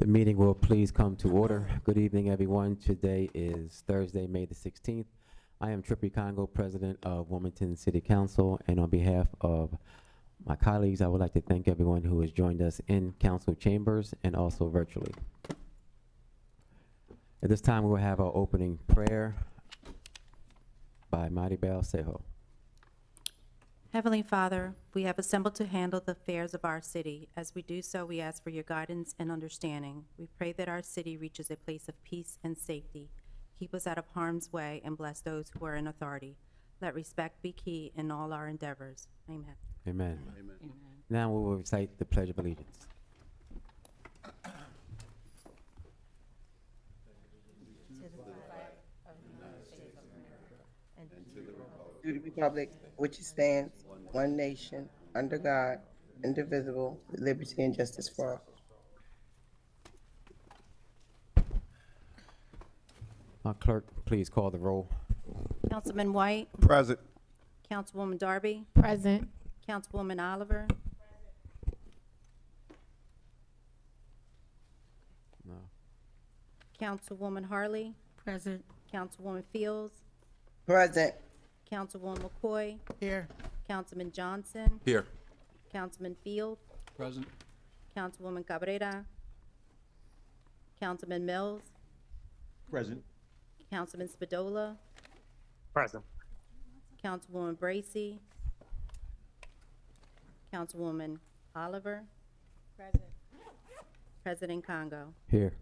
The meeting will please come to order. Good evening, everyone. Today is Thursday, May the 16th. I am Trippy Congo, President of Wilmington City Council, and on behalf of my colleagues, I would like to thank everyone who has joined us in council chambers and also virtually. At this time, we will have our opening prayer by Maribel Sejo. Heavenly Father, we have assembled to handle the affairs of our city. As we do so, we ask for your guidance and understanding. We pray that our city reaches a place of peace and safety. Keep us out of harm's way and bless those who are in authority. Let respect be key in all our endeavors. Amen. Amen. Amen. Now we will recite the Pledge of Allegiance. To the republic which stands, one nation, under God, indivisible, with liberty and justice for all. Clerk, please call the roll. Councilman White, Present. Councilwoman Darby, Present. Councilwoman Oliver, No. Councilwoman Harley, Present. Councilwoman Fields, Present. Councilwoman McCoy, Here. Councilman Johnson, Here. Councilman Field, Present. Councilwoman Cabrera, Councilman Mills, Present. Councilman Spadola, Present. Councilwoman Bracy, Councilwoman Oliver, Present. President Congo. Here.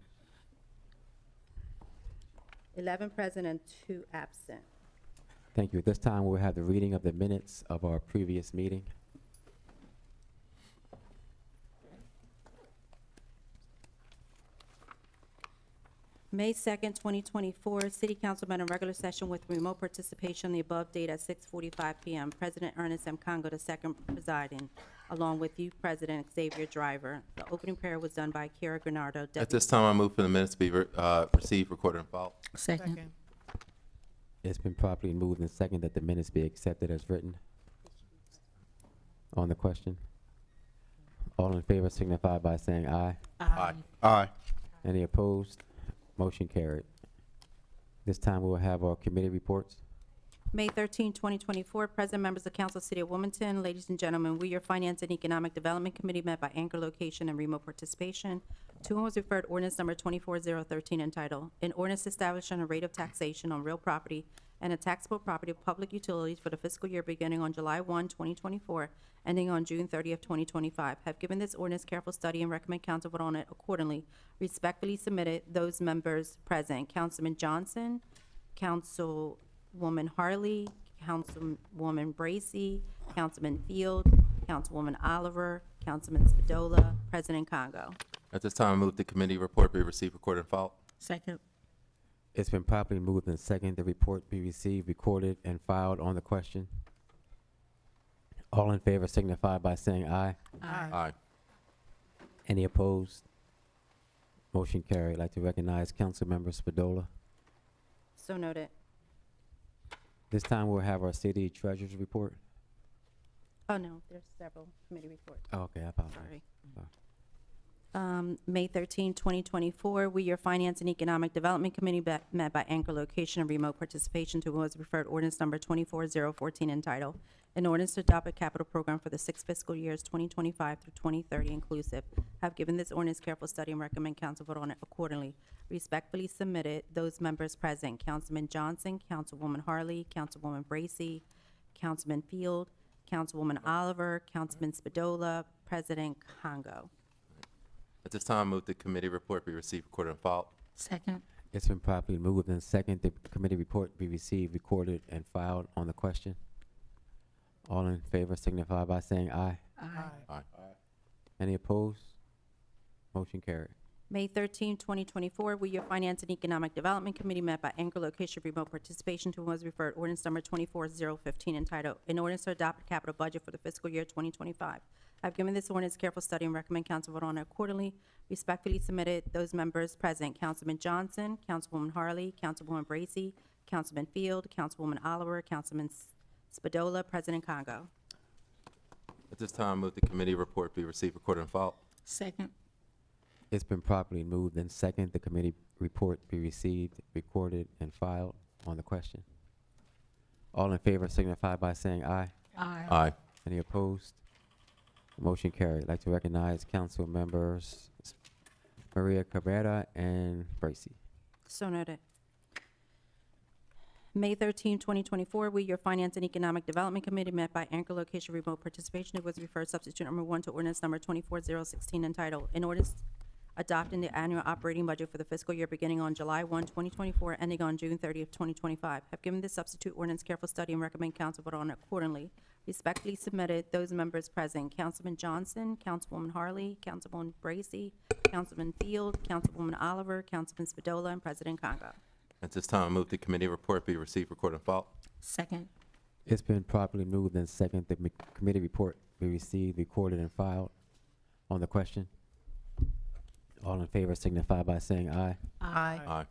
11 present and 2 absent. Thank you. At this time, we'll have the reading of the minutes of our previous meeting. May 2nd, 2024, City Council met in regular session with remote participation on the above date at 6:45 p.m. President Ernest M. Congo II presiding, along with you, President Xavier Driver. The opening prayer was done by Kira Granardo. At Deputy- this time, I move for the minutes to be received, recorded, and filed. Second. It's been properly moved and second that the minutes be accepted as written. On the question? All in favor signify by saying aye. Aye. Aye. Any opposed? Motion carried. This time we will have our committee reports. May 13, 2024, President, members of Council, City of Wilmington, ladies and gentlemen, we, your Finance and Economic Development Committee, met by anchor location and remote participation. To whom was referred ordinance number 24013 entitled, an ordinance establishing a rate of taxation on real property and a taxable property of public utilities for the fiscal year beginning on July 1, 2024, ending on June 30th, 2025. Have given this ordinance careful study and recommend council vote on it accordingly. Respectfully submitted, those members present: Councilman Johnson, Councilwoman Harley, Councilwoman Bracy, Councilman Field, Councilwoman Oliver, Councilman Spadola, President Congo. At this time, I move the committee report be received, recorded, and filed. Second. It's been properly moved and second the report be received, recorded, and filed. On the question? All in favor signify by saying aye. Aye. Any opposed? Motion carried. I'd like to recognize Councilmember Spadola. So noted. This time we'll have our city treasurer's report. Oh, no, there's several committee reports. Oh, okay, I apologize. Sorry. Sorry. May 13, 2024, we, your Finance and Economic Development Committee, met by anchor location and remote participation to whom was referred ordinance number 24014 entitled, an ordinance to adopt a capital program for the 6 fiscal years 2025 through 2030 inclusive. Have given this ordinance careful study and recommend council vote on it accordingly. Respectfully submitted, those members present: Councilman Johnson, Councilwoman Harley, Councilwoman Bracy, Councilman Field, Councilwoman Oliver, Councilman Spadola, President Congo. At this time, I move the committee report be received, recorded, and filed. Second. It's been properly moved and second the committee report be received, recorded, and filed. On the question? All in favor signify by saying aye. Aye. Any opposed? Motion carried. May 13, 2024, we, your Finance and Economic Development Committee, met by anchor location remote participation to whom was referred ordinance number 24015 entitled, an ordinance to adopt a capital budget for the fiscal year 2025. I've given this ordinance careful study and recommend council vote on it accordingly. Respectfully submitted, those members present: Councilman Johnson, Councilwoman Harley, Councilwoman Bracy, Councilman Field, Councilwoman Oliver, Councilman Spadola, President Congo. At this time, move the committee report be received, recorded, and filed. Second. It's been properly moved and second, the committee report be received, recorded, and filed. On the question, all in favor signify by saying aye. Aye. Any opposed? Motion carried. I'd like to recognize council members Maria Cabrera and Bracy. So noted. May 13, 2024, we, your Finance and Economic Development Committee, met by anchor location remote participation. It was referred substitute number 1 to ordinance number 24016 entitled, an ordinance adopting the annual operating budget for the fiscal year beginning on July 1, 2024, ending on June 30th, 2025. Have given this substitute ordinance careful study and recommend council vote on it accordingly. Respectfully submitted, those members present, Councilman Johnson, Councilwoman Harley, Councilwoman Bracy, Councilman Field, Councilwoman Oliver, Councilman Spadola, and President Congo. At this time, I move the committee report be received, recorded, and filed. Second. It's been properly moved and second, the committee report be received, recorded, and filed. On the question, all in favor signify by saying aye. Aye.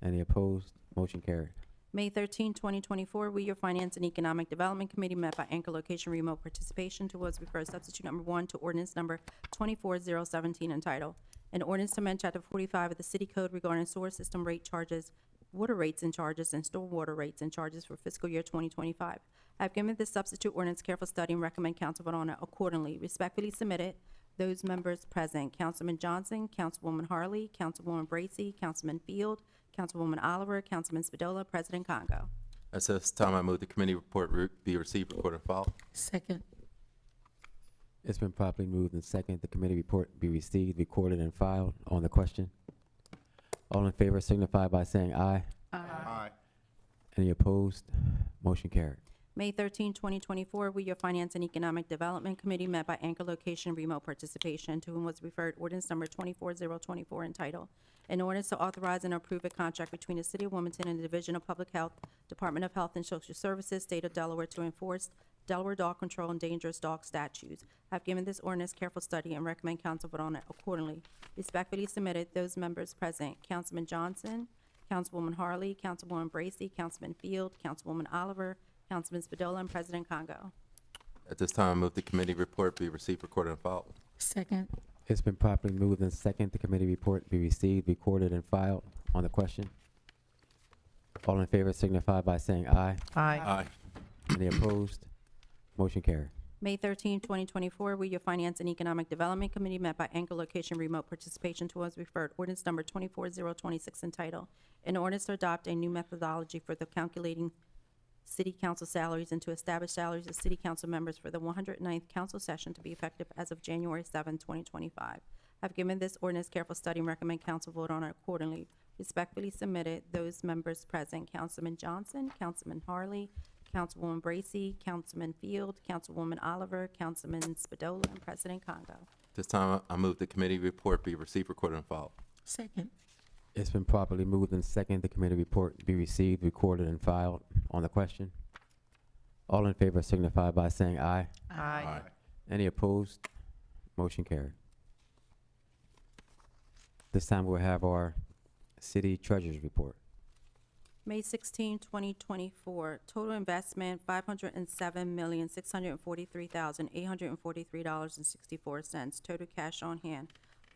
Any opposed? Motion carried. May 13, 2024, we, your Finance and Economic Development Committee, met by anchor location remote participation towards refer substitute number 1 to ordinance number 24017 entitled, an ordinance to amend chapter 45 of the city code regarding sewer system rate charges, water rates and charges, and stormwater rates and charges for fiscal year 2025. I have given this substitute ordinance careful study and recommend council vote on it accordingly. Respectfully submitted, those members present, Councilman Johnson, Councilwoman Harley, Councilwoman Bracy, Councilman Field, Councilwoman Oliver, Councilman Spadola, President Congo. At this time, I move the committee report be received, recorded, and filed. Second. It's been properly moved and second, the committee report be received, recorded, and filed. On the question, all in favor signify by saying aye. Aye. Any opposed? Motion carried. May 13, 2024, we, your Finance and Economic Development Committee, met by anchor location remote participation, to whom was referred ordinance number 24024 entitled, an ordinance to authorize and approve a contract between the City of Wilmington and the Division of Public Health, Department of Health and Social Services, State of Delaware, to enforce Delaware dog control and dangerous dog statutes. I've given this ordinance careful study and recommend council vote on it accordingly. Respectfully submitted, those members present, Councilman Johnson, Councilwoman Harley, Councilwoman Bracy, Councilman Field, Councilwoman Oliver, Councilman Spadola, and President Congo. At this time, I move the committee report be received, recorded, and filed. Second. It's been properly moved and second, the committee report be received, recorded, and filed. On the question, all in favor signify by saying aye. Aye. Any opposed? Motion carried. May 13, 2024, we, your Finance and Economic Development Committee, met by anchor location remote participation towards referred ordinance number 24026 entitled, an ordinance to adopt a new methodology for the calculating city council salaries and to establish salaries of city council members for the 109th council session to be effective as of January 7, 2025. I've given this ordinance careful study and recommend council vote on it accordingly. Respectfully submitted, those members present, Councilman Johnson, Councilman Harley, Councilwoman Bracy, Councilman Field, Councilwoman Oliver, Councilman Spadola, and President Congo. This time, I move the committee report be received, recorded, and filed. Second. It's been properly moved and second, the committee report be received, recorded, and filed. On the question, all in favor signify by saying aye. Aye. Any opposed? Motion carried. This time we'll have our city treasurer's report. May 16, 2024, total investment, $507,643,843.64. Total cash on hand,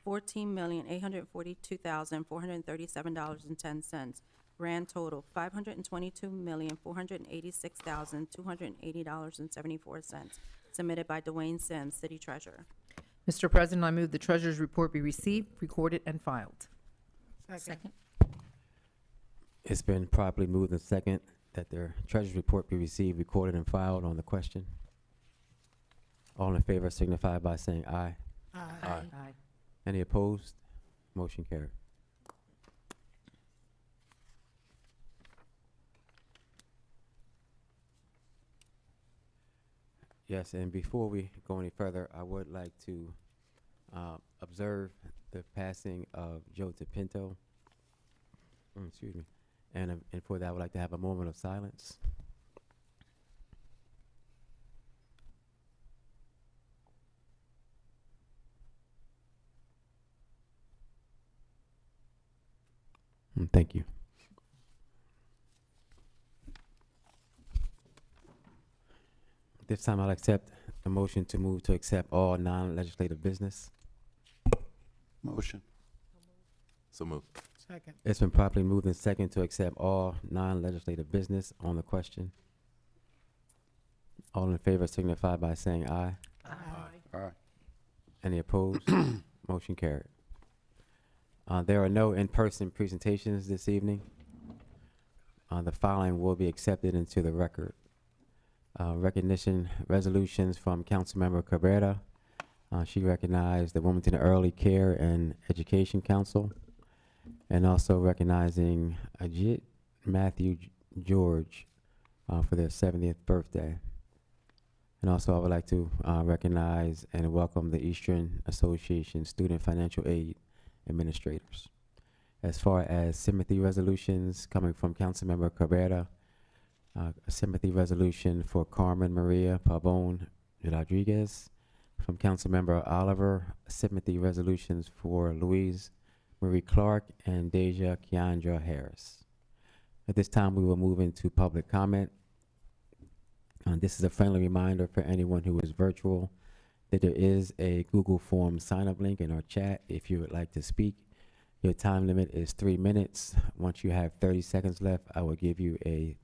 $14,842,437.10. Grand total, $522,486,280.74. Submitted by Dwayne Sims, City Treasurer. Mr. President, I move the treasurer's report be received, recorded, and filed. Second. It's been properly moved and second that the treasurer's report be received, recorded, and filed. On the question, all in favor signify by saying aye. Aye. Any opposed? Motion carried. Yes, and before we go any further, I would like to observe the passing of Joe DePinto. Excuse me. And for that, I would like to have a moment of silence. Thank you. This time I'll accept a motion to move to accept all non-legislative business. Motion. So moved. Second. It's been properly moved and second to accept all non-legislative business on the question. All in favor signify by saying aye. Aye. Any opposed? Motion carried. There are no in-person presentations this evening. The following will be accepted into the record. Recognition resolutions from Councilmember Cabrera. She recognized the Wilmington Early Care and Education Council, and also recognizing Ajit Matthew George for their 70th birthday. And also I would like to recognize and welcome the Eastern Association Student Financial Aid Administrators. As far as sympathy resolutions coming from Councilmember Cabrera, a sympathy resolution for Carmen Maria Pabon Rodriguez. From Councilmember Oliver, sympathy resolutions for Louise Marie Clark and Deja Keandra Harris. At this time, we will move into public comment. This is a friendly reminder for anyone who is virtual that there is a Google Form sign-up link in our chat if you would like to speak. Your time limit is 3 minutes. Once you have 30 seconds left, I will give you a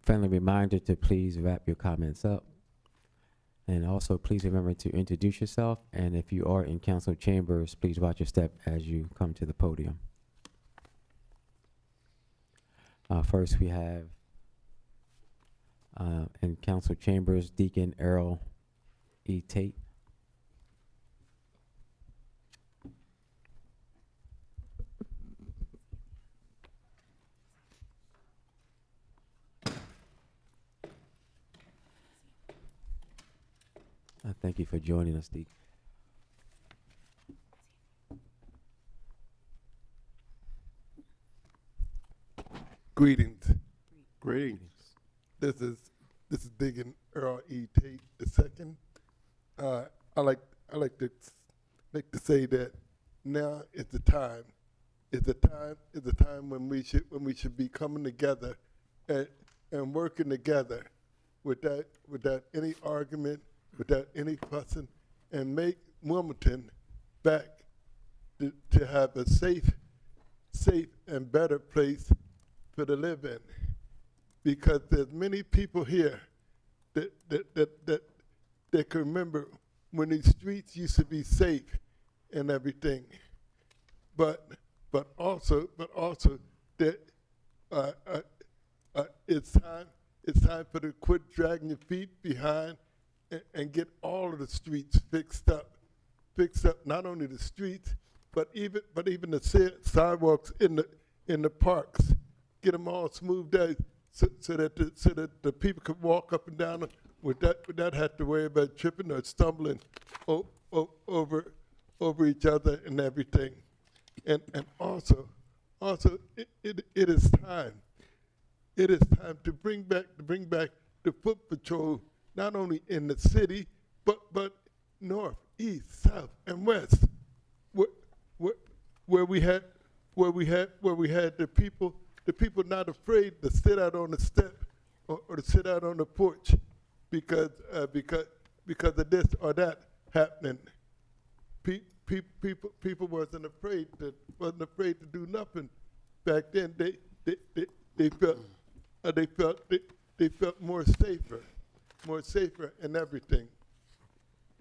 friendly reminder to please wrap your comments up. And also, please remember to introduce yourself. And if you are in council chambers, please watch your step as you come to the podium. First, we have in council chambers, Deacon Earl E. Tate. Thank you for joining us, Deacon. Greetings. Greetings. This is Deacon Earl E. Tate II. I like to say that now is the time. Is the time when we should be coming together and working together without any argument, without any fussing, and make Wilmington back to have a safe and better place for to live in. Because there's many people here that can remember when these streets used to be safe and everything. But also that it's time for to quit dragging your feet behind and get all of the streets fixed up. Not only the streets, but even the sidewalks in the parks. Get them all smoothed out so that the people could walk up and down without have to worry about tripping or stumbling over each other and everything. And also it is time. It is time to bring back the foot patrol, not only in the city, but north, east, south, and west, where we had the people not afraid to sit out on the step or to sit out on the porch because of this or that happening. People wasn't afraid to do nothing back then. They felt more safer and everything.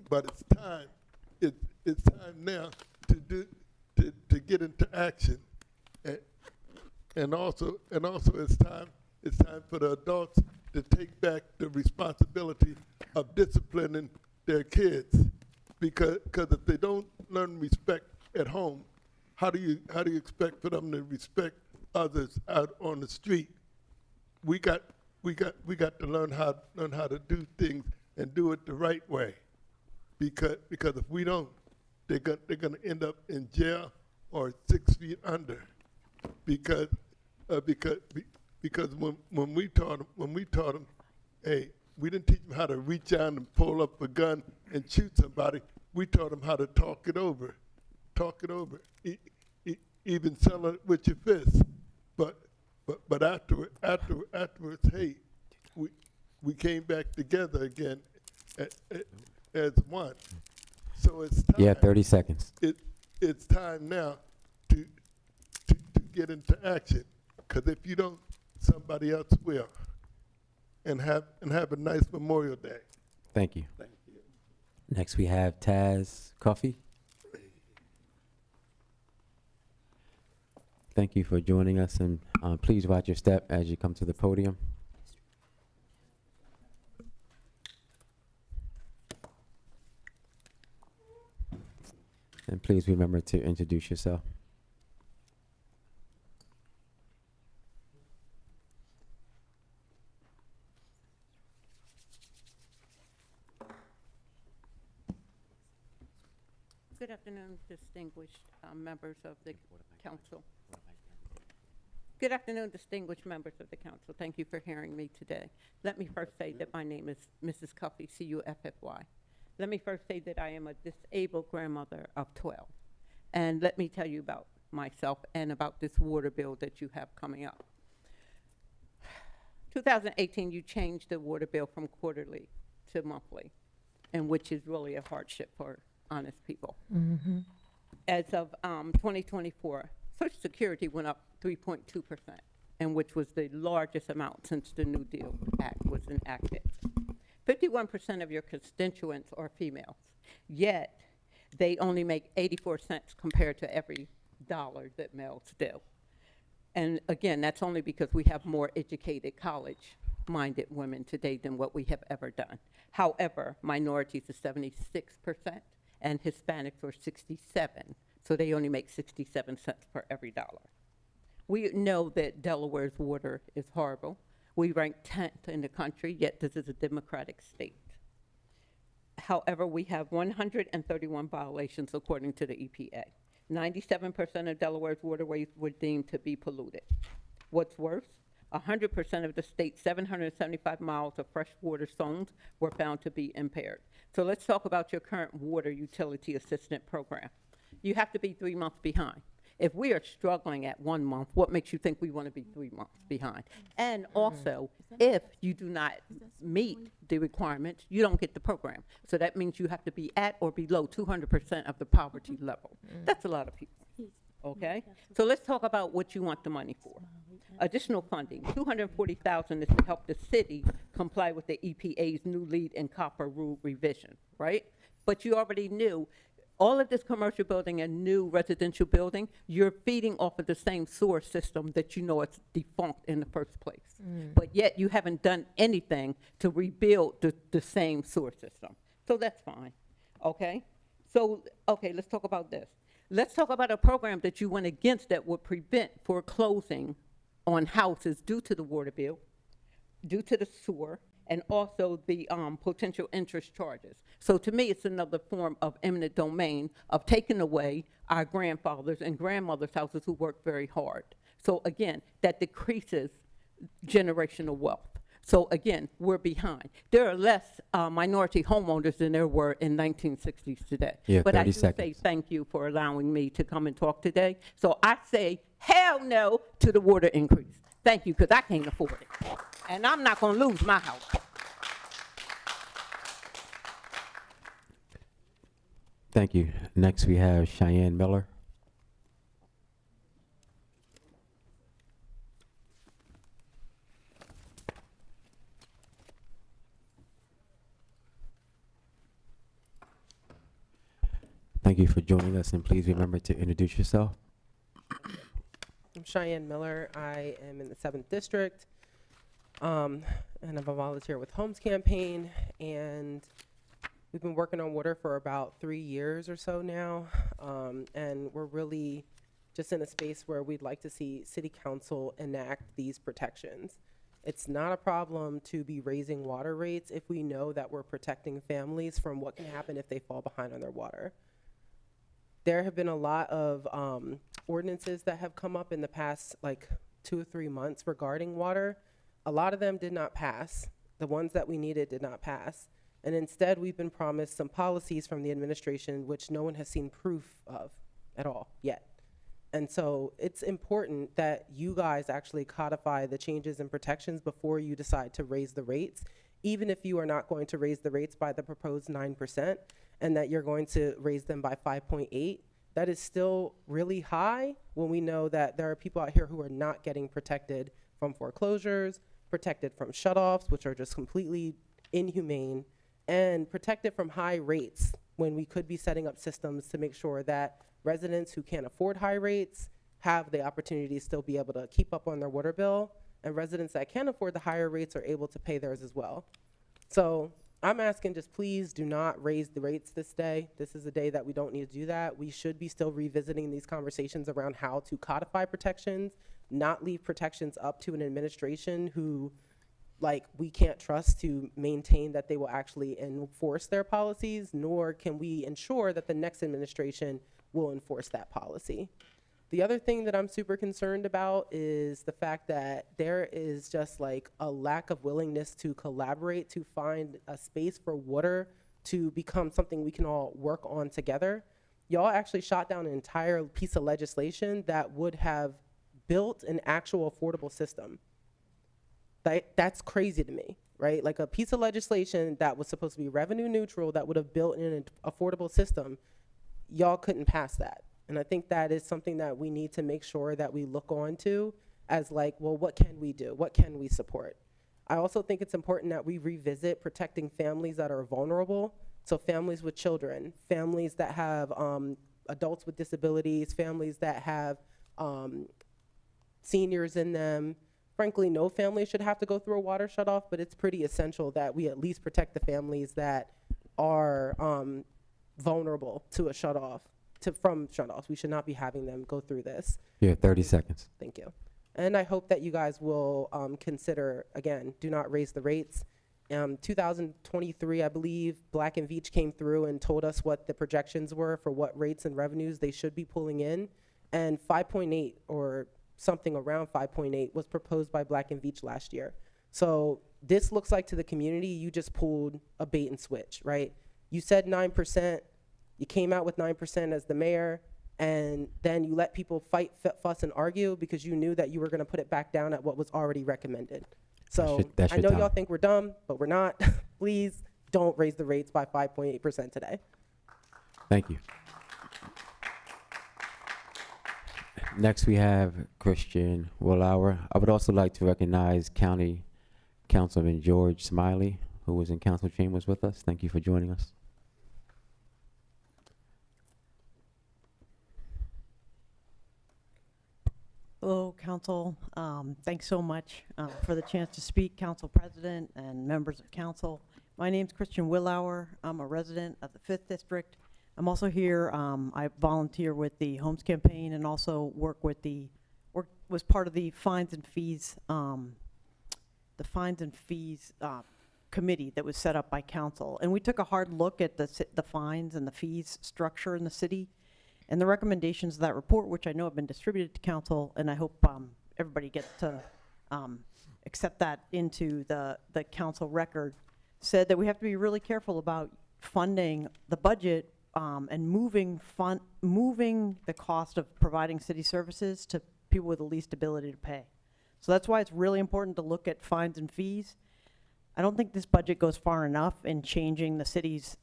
But it's time now to get into action, and also it's time for the adults to take back the responsibility of disciplining their kids, because if they don't learn respect at home, how do you expect for them to respect others out on the street? We got to learn how to do things and do it the right way, because if we don't, they're gonna end up in jail or 6 feet under, because when we taught them, hey, we didn't teach them how to reach out and pull up a gun and shoot somebody. We taught them how to talk it over, even sell it with your fist. But afterwards, hey, we came back together again as one. So it's time. Yeah, 30 seconds. it's time now to get into action. Because if you don't, somebody else will. And have a nice Memorial Day. Thank you. Next, we have Taz Coffey. Thank you for joining us, and please watch your step as you come to the podium. And please remember to introduce yourself. Good afternoon, distinguished members of the council. Good afternoon, distinguished members of the council. Thank you for hearing me today. Let me first say that my name is Mrs. Cuffey, C-U-F-F-Y. Let me first say that I am a disabled grandmother of 12. And let me tell you about myself and about this water bill that you have coming up. 2018, you changed the water bill from quarterly to monthly, and which is really a hardship for honest people. As of 2024, Social Security went up 3.2%, and which was the largest amount since the New Deal Act was enacted. 51% of your constituents are females, yet they only make 84 cents compared to every dollar that males do. And again, that's only because we have more educated, college-minded women today than what we have ever done. However, minorities are 76%, and Hispanics are 67, so they only make 67 cents per every dollar. We know that Delaware's water is horrible. We rank 10th in the country, yet this is a democratic state. However, we have 131 violations according to the EPA. 97% of Delaware's waterways were deemed to be polluted. What's worse, 100% of the state's 775 miles of freshwater zones were found to be impaired. So let's talk about your current water utility assistant program. You have to be 3 months behind. If we are struggling at 1 month, what makes you think we want to be 3 months behind? And also, if you do not meet the requirements, you don't get the program. So that means you have to be at or below 200% of the poverty level. That's a lot of people, okay? So let's talk about what you want the money for. Additional funding, $240,000 is to help the city comply with the EPA's new lead and copper rule revision, right? But you already knew all of this commercial building and new residential building, you're feeding off of the same sewer system that you know it's defunct in the first place. But yet you haven't done anything to rebuild the same sewer system. So that's fine, okay? So, okay, let's talk about this. Let's talk about a program that you went against that would prevent foreclosing on houses due to the water bill, due to the sewer, and also the potential interest charges. So to me, it's another form of eminent domain of taking away our grandfathers and grandmothers' houses who work very hard. So again, that decreases generational wealth. So again, we're behind. There are less minority homeowners than there were in 1960s today. Yeah, but 30 I do seconds. say thank you for allowing me to come and talk today. So I say hell no to the water increase. Thank you, because I can't afford it. And I'm not going to lose my house. Thank you. Next, we have Cheyenne Miller. Thank you for joining us, and please remember to introduce yourself. I'm Cheyenne Miller. I am in the 7th District, and I'm a volunteer with Homes Campaign, and we've been working on water for about 3 years or so now, and we're really just in a space where we'd like to see City Council enact these protections. It's not a problem to be raising water rates if we know that we're protecting families from what can happen if they fall behind on their water. There have been a lot of ordinances that have come up in the past like 2 or 3 months regarding water. A lot of them did not pass. The ones that we needed did not pass. And instead, we've been promised some policies from the administration which no one has seen proof of at all yet. And so it's important that you guys actually codify the changes and protections before you decide to raise the rates, even if you are not going to raise the rates by the proposed 9%, and that you're going to raise them by 5.8, That is still really high when we know that there are people out here who are not getting protected from foreclosures, protected from shutoffs, which are just completely inhumane, and protected from high rates when we could be setting up systems to make sure that residents who can't afford high rates have the opportunity to still be able to keep up on their water bill, and residents that can afford the higher rates are able to pay theirs as well. So I'm asking, just please do not raise the rates this day. This is a day that we don't need to do that. We should be still revisiting these conversations around how to codify protections, not leave protections up to an administration who, like, we can't trust to maintain that they will actually enforce their policies, nor can we ensure that the next administration will enforce that policy. The other thing that I'm super concerned about is the fact that there is just like a lack of willingness to collaborate to find a space for water to become something we can all work on together. Y'all actually shot down an entire piece of legislation that would have built an actual affordable system. That's crazy to me, right? Like a piece of legislation that was supposed to be revenue neutral that would have built in an affordable system, y'all couldn't pass that. And I think that is something that we need to make sure that we look on to as like, well, what can we do? What can we support? I also think it's important that we revisit protecting families that are vulnerable. So families with children, families that have adults with disabilities, families that have seniors in them. Frankly, no family should have to go through a water shutoff, but it's pretty essential that we at least protect the families that are vulnerable to a shutoff. From shutoffs. We should not be having them go through this. You have 30 seconds. Thank you. And I hope that you guys will consider, again, do not raise the rates. 2023, I believe, Black and Veatch came through and told us what the projections were for what rates and revenues they should be pulling in. And 5.8 or something around 5.8 was proposed by Black and Veatch last year. So this looks like to the community, you just pulled a bait and switch, right? You said 9%. You came out with 9% as the mayor, and then you let people fight, fuss, and argue because you knew that you were going to put it back down at what was already recommended. So That's I your know time. y'all think we're dumb, but we're not. Please don't raise the rates by 5.8% today. Thank you. Next, we have Christian Willauer. I would also like to recognize County Councilman George Smiley, who was in council chambers with us. Thank you for joining us. Hello, Council. Thanks so much for the chance to speak, Council President and members of Council. My name's Christian Willauer. I'm a resident of the 5th District. I'm also here, I volunteer with the Homes Campaign and also was part of the Fines and Fees, committee that was set up by Council. And we took a hard look at the fines and the fees structure in the city and the recommendations of that report, which I know have been distributed to Council, and I hope everybody gets to accept that into the Council record, said that we have to be really careful about funding the budget and moving the cost of providing city services to people with the least ability to pay. So that's why it's really important to look at fines and fees. I don't think this budget goes far enough in changing the city's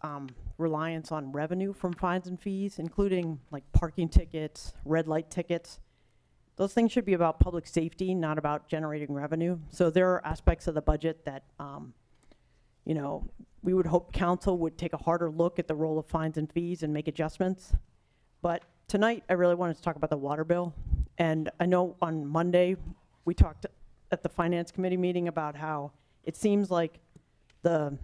reliance on revenue from fines and fees, including like parking tickets, red light tickets. Those things should be about public safety, not about generating revenue. So there are aspects of the budget that, we would hope Council would take a harder look at the role of fines and fees and make adjustments. But tonight, I really wanted to talk about the water bill. And I know on Monday, we talked at the Finance Committee meeting about how it seems like the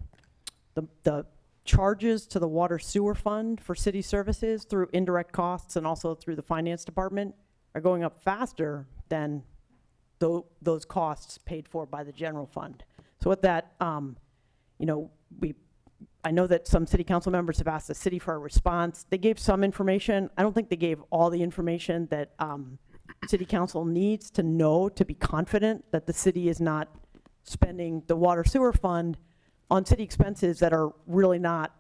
charges to the water sewer fund for city services through indirect costs and also through the finance department are going up faster than those costs paid for by the general fund. So with that, I know that some city council members have asked the city for a response. They gave some information. I don't think they gave all the information that city council needs to know to be confident that the city is not spending the water sewer fund on city expenses that are really not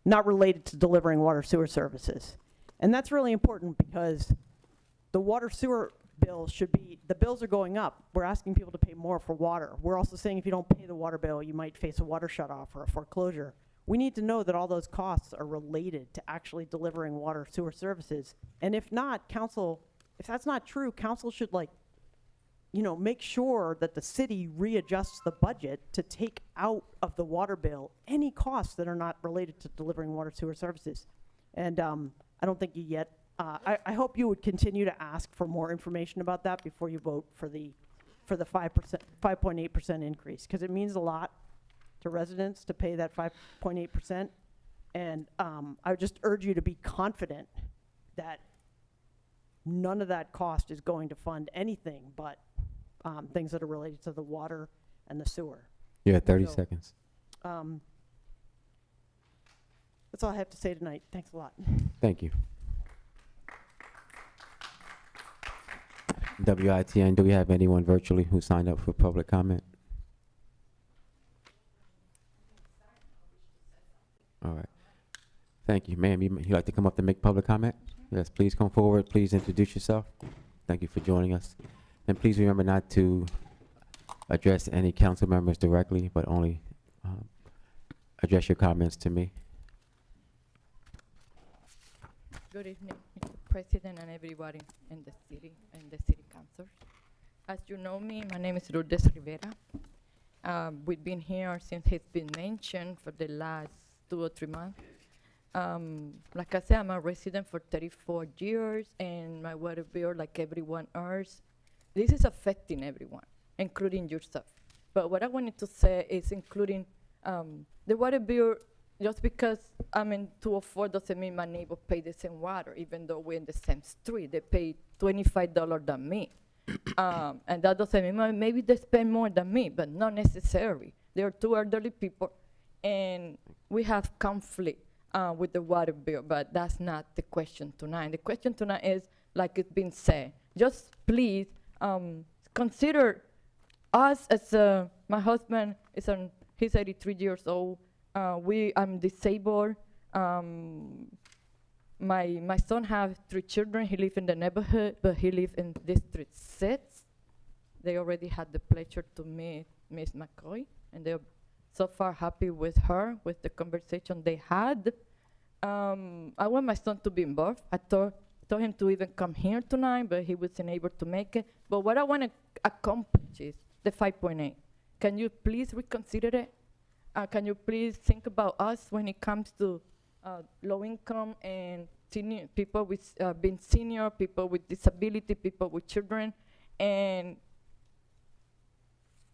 related to delivering water sewer services. And that's really important because the water sewer bill the bills are going up. We're asking people to pay more for water. We're also saying if you don't pay the water bill, you might face a water shutoff or a foreclosure. we need to know that all those costs are related to actually delivering water sewer services. And if not, council, if that's not true, council should make sure that the city readjusts the budget to take out of the water bill any costs that are not related to delivering water sewer services. And I don't think you yet, I hope you would continue to ask for more information about that before you vote for the 5.8% increase, because it means a lot to residents to pay that 5.8%. And I would just urge you to be confident that none of that cost is going to fund anything but things that are related to the water and the sewer. You have 30 So, seconds. That's all I have to say tonight. Thanks a lot. Thank you. WITN, do we have anyone virtually who signed up for public comment? All right. Thank you. Ma'am, you like to come up to make public comment? Yes, please come forward. Please introduce yourself. Thank you for joining us. And please remember not to address any council members directly, but only address your comments to me. Good evening, Mr. President and everybody in the city and the city council. As you know me, my name is Lourdes Rivera. We've been here since it's been mentioned for the last 2 or 3 months. Like I said, I'm a resident for 34 years, and my water bill, like everyone else, this is affecting everyone, including yourself. But what I wanted to say is including the water bill. Just because I'm in 204 doesn't mean my neighbor pay the same water, even though we're in the same street. They pay $25 than me. And that doesn't mean maybe they spend more than me, but not necessarily. There are 2 elderly people, and we have conflict with the water bill, but that's not the question tonight. The question tonight is, like it's been said, just please consider us as my husband is he's 83 years old. I'm disabled. My son has 3 children. He lives in the neighborhood, but he lives in District 6. They already had the pleasure to meet Miss McCoy, and they're so far happy with her, with the conversation they had. I want my son to be involved. I told him to even come here tonight, but he wasn't able to make it. But what I want to accomplish is the 5.8. Can you please reconsider it? Can you please think about us when it comes to low income and senior people with being senior, people with disability, people with children? And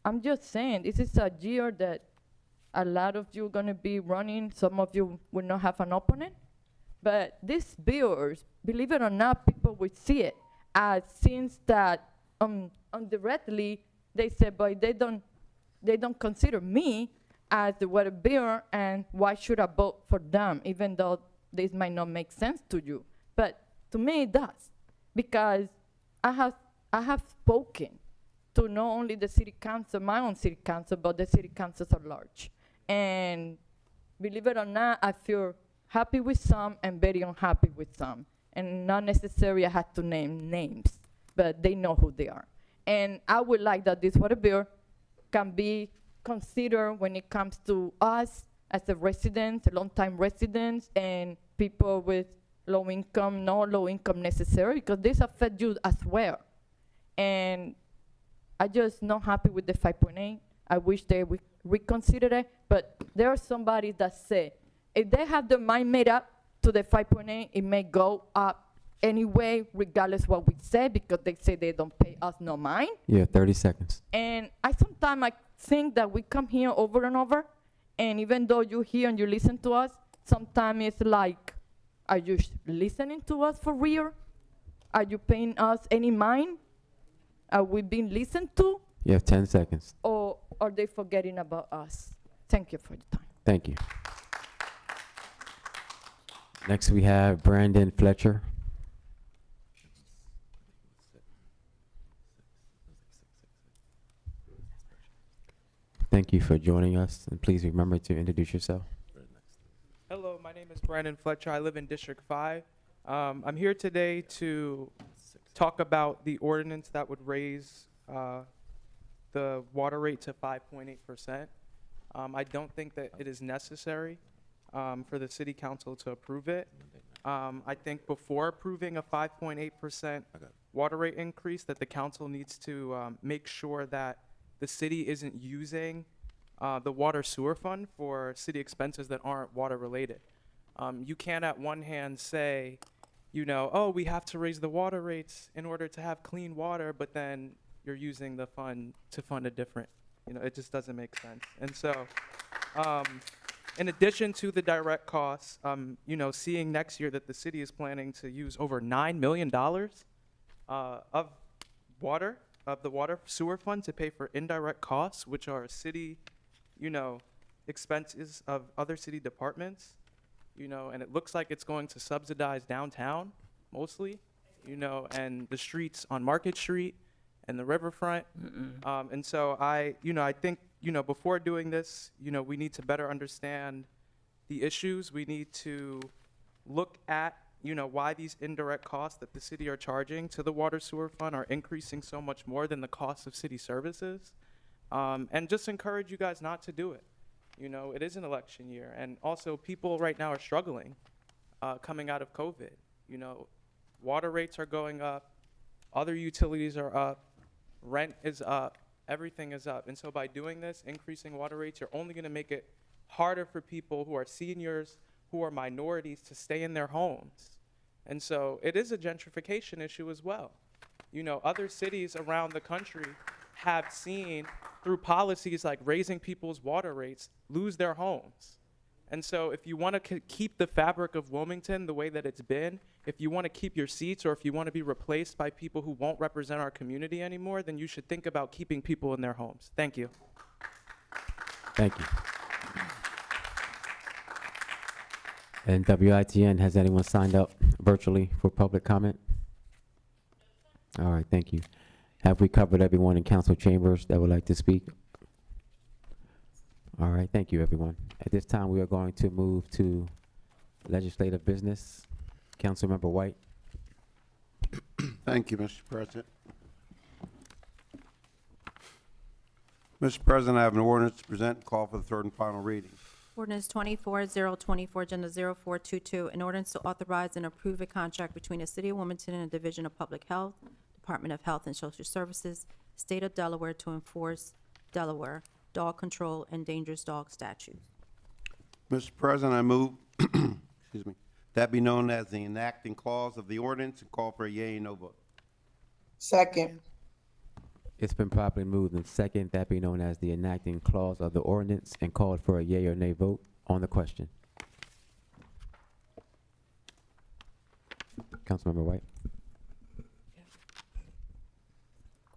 I'm just saying, this is a year that a lot of you are going to be running. Some of you will not have an opponent. But these bills, believe it or not, people will see it as things that indirectly they say, but they don't consider me as the water bill, and why should I vote for them, even though this might not make sense to you. But to me it does, because I have spoken to not only the city council, my own city council, but the city councils at large. And believe it or not, I feel happy with some and very unhappy with some. And not necessarily I had to name names, but they know who they are. And I would like that this water bill can be considered when it comes to us as a residents, long-time residents, and people with low income, no low income necessarily, because this affects you as well. And I just not happy with the 5.8. I wish they would reconsider it, but there are somebody that say, if they have their mind made up to the 5.8, it may go up anyway, regardless what we say, because they say they don't pay us no mind. You have 30 seconds. And sometimes I think that we come here over and over, and even though you hear and you listen to us, sometimes it's like, are you listening to us for real? Are you paying us any mind? Are we being listened to? You have 10 seconds. Or are they forgetting about us? Thank you for your time. Thank you. Next we have Brandon Fletcher. Thank you for joining us, and please remember to introduce yourself. Hello, my name is Brandon Fletcher. I live in District 5. I'm here today to talk about the ordinance that would raise the water rate to 5.8%. I don't think that it is necessary. for the city council to approve it. I think before approving a 5.8% water rate increase, that the council needs to make sure that the city isn't using the water sewer fund for city expenses that aren't water related. You can't at one hand say, you know, oh, we have to raise the water rates in order to have clean water, but then you're using the fund to fund a different, you know, it just doesn't make sense. And so, in addition to the direct costs, you know, seeing next year that the city is planning to use over $9 million of the water sewer fund to pay for indirect costs, which are city, you know, expenses of other city departments, you know, and it looks like it's going to subsidize downtown mostly, you know, and the streets on Market Street and the riverfront. And so I think, you know, before doing this, you know, we need to better understand the issues. We need to look at, you know, why these indirect costs that the city are charging to the water sewer fund are increasing so much more than the cost of city services. And just encourage you guys not to do it. You know, it is an election year, and also people right now are struggling coming out of COVID. You know, water rates are going up, other utilities are up, rent is up, everything is up. And so by doing this, increasing water rates, you're only gonna make it harder for people who are seniors, who are minorities, to stay in their homes. And so it is a gentrification issue as well. You know, other cities around the country have seen, through policies like raising people's water rates, lose their homes. And so if you want to keep the fabric of Wilmington the way that it's been, if you want to keep your seats, or if you want to be replaced by people who won't represent our community anymore, then you should think about keeping people in their homes. Thank you. Thank you. And WITN, has anyone signed up virtually for public comment? All right, thank you. Have we covered everyone in council chambers that would like to speak? All right, thank you, everyone. At this time, we are going to move to legislative business. Councilmember White. Thank you, Mr. President. Mr. President, I have an ordinance to present and call for the third and final reading. Ordinance 24-024, Agenda 0422, an ordinance to authorize and approve a contract between the City of Wilmington and the Division of Public Health, Department of Health and Social Services, State of Delaware, to enforce Delaware dog control and dangerous dog statute. Mr. President, I move, excuse me, that be known as the enacting clause of the ordinance, and call for a yea and no vote. Second. It's been properly moved and second, that be known as the enacting clause of the ordinance, and called for a yea or nay vote on the question. Councilmember White.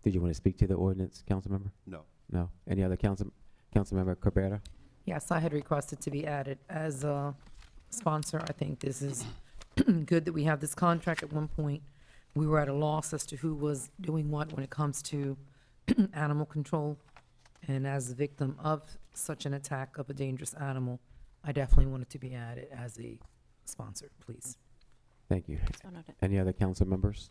Did you want to speak to the ordinance, Councilmember? No. No. Any other Councilmember Cabrera? Yes, I had requested to be added as a sponsor. I think this is good that we have this contract. At one point, we were at a loss as to who was doing what when it comes to animal control. And as a victim of such an attack of a dangerous animal, I definitely wanted to be added as a sponsor, please. Thank you. So noted. Any other council members?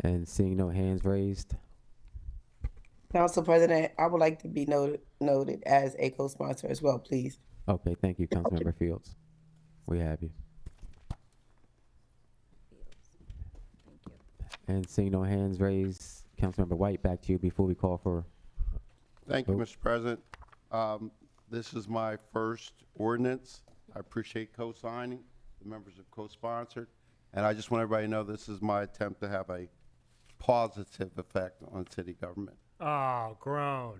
And seeing no hands raised, Council President, I would like to be noted as a co-sponsor as well, please. okay, thank you, Councilmember Fields. We have you. And seeing no hands raised, Councilmember White, back to you before we call for. Thank you, vote. Mr. President. This is my first ordinance. I appreciate co-signing. The members have co-sponsored. And I just want everybody to know this is my attempt to have a positive effect on city government. Oh, groan.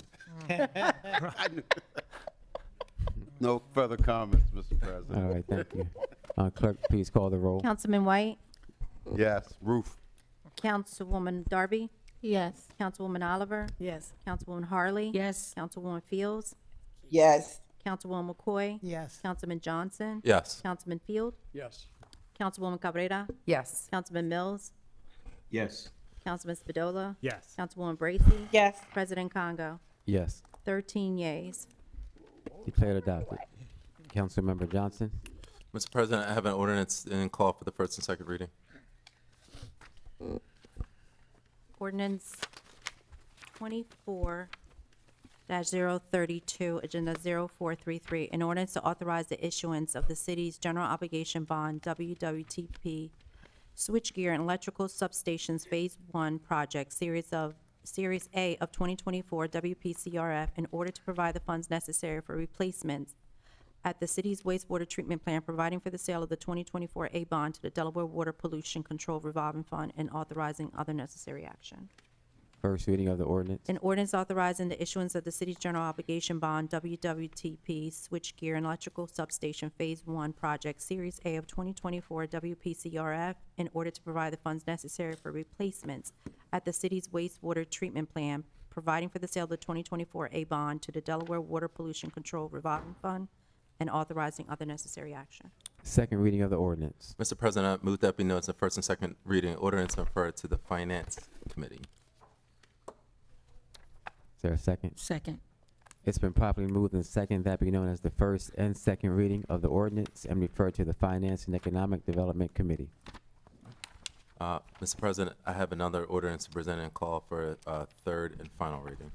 No further comments, Mr. President. All right, thank you. Clerk, please call the roll. Councilman White, Yes, roof. Councilwoman Darby, Yes. Councilwoman Oliver, Yes. Councilwoman Harley, Yes. Councilwoman Fields, Yes. Councilwoman McCoy, Yes. Councilman Johnson, Yes. Councilman Field, Yes. Councilwoman Cabrera, Yes. Councilman Mills, Yes. Councilman Spadola, Yes. Councilwoman Bracy, Yes. President Congo. Yes, 13 yeas. declared adopted. Councilmember Johnson. Mr. President, I have an ordinance and call for the first and second reading. Ordinance 24 -032, Agenda 0433, an ordinance to authorize the issuance of the city's general obligation bond, WWTP, switchgear and electrical substations Phase 1 project, Series A of 2024 WPCRF, in order to provide the funds necessary for replacements at the city's wastewater treatment plant, providing for the sale of the 2024 A bond to the Delaware Water Pollution Control Revolving Fund, and authorizing other necessary action. First reading of the ordinance. An ordinance authorizing the issuance of the city's general obligation bond, WWTP, switchgear and electrical substation Phase 1 project, Series A of 2024 WPCRF, in order to provide the funds necessary for replacements at the city's wastewater treatment plant, providing for the sale of the 2024 A bond to the Delaware Water Pollution Control Revolving Fund, and authorizing other necessary action. Second reading of the ordinance. Mr. President, I move that be known as the first and second reading ordinance and refer it to the Finance Committee. Is there a second? Second. It's been properly moved and second that be known as the first and second reading of the ordinance and referred to the Finance and Economic Development Committee. Mr. President, I have another ordinance to present and call for a third and final reading.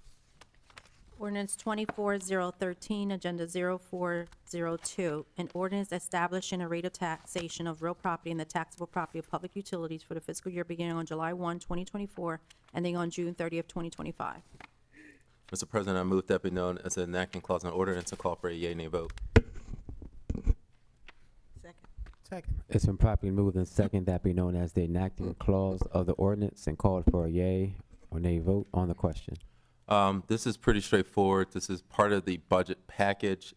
Ordinance 24013, Agenda 0402, an ordinance establishing a rate of taxation of real property and the taxable property of public utilities for the fiscal year beginning on July 1, 2024, ending on June 30th, 2025. Mr. President, I move that be known as an enacting clause in the ordinance and call for a yea-nay vote. Second. It's been properly moved and second that be known as the enacting clause of the ordinance and called for a yea or nay vote on the question. This is pretty straightforward. This is part of the budget package.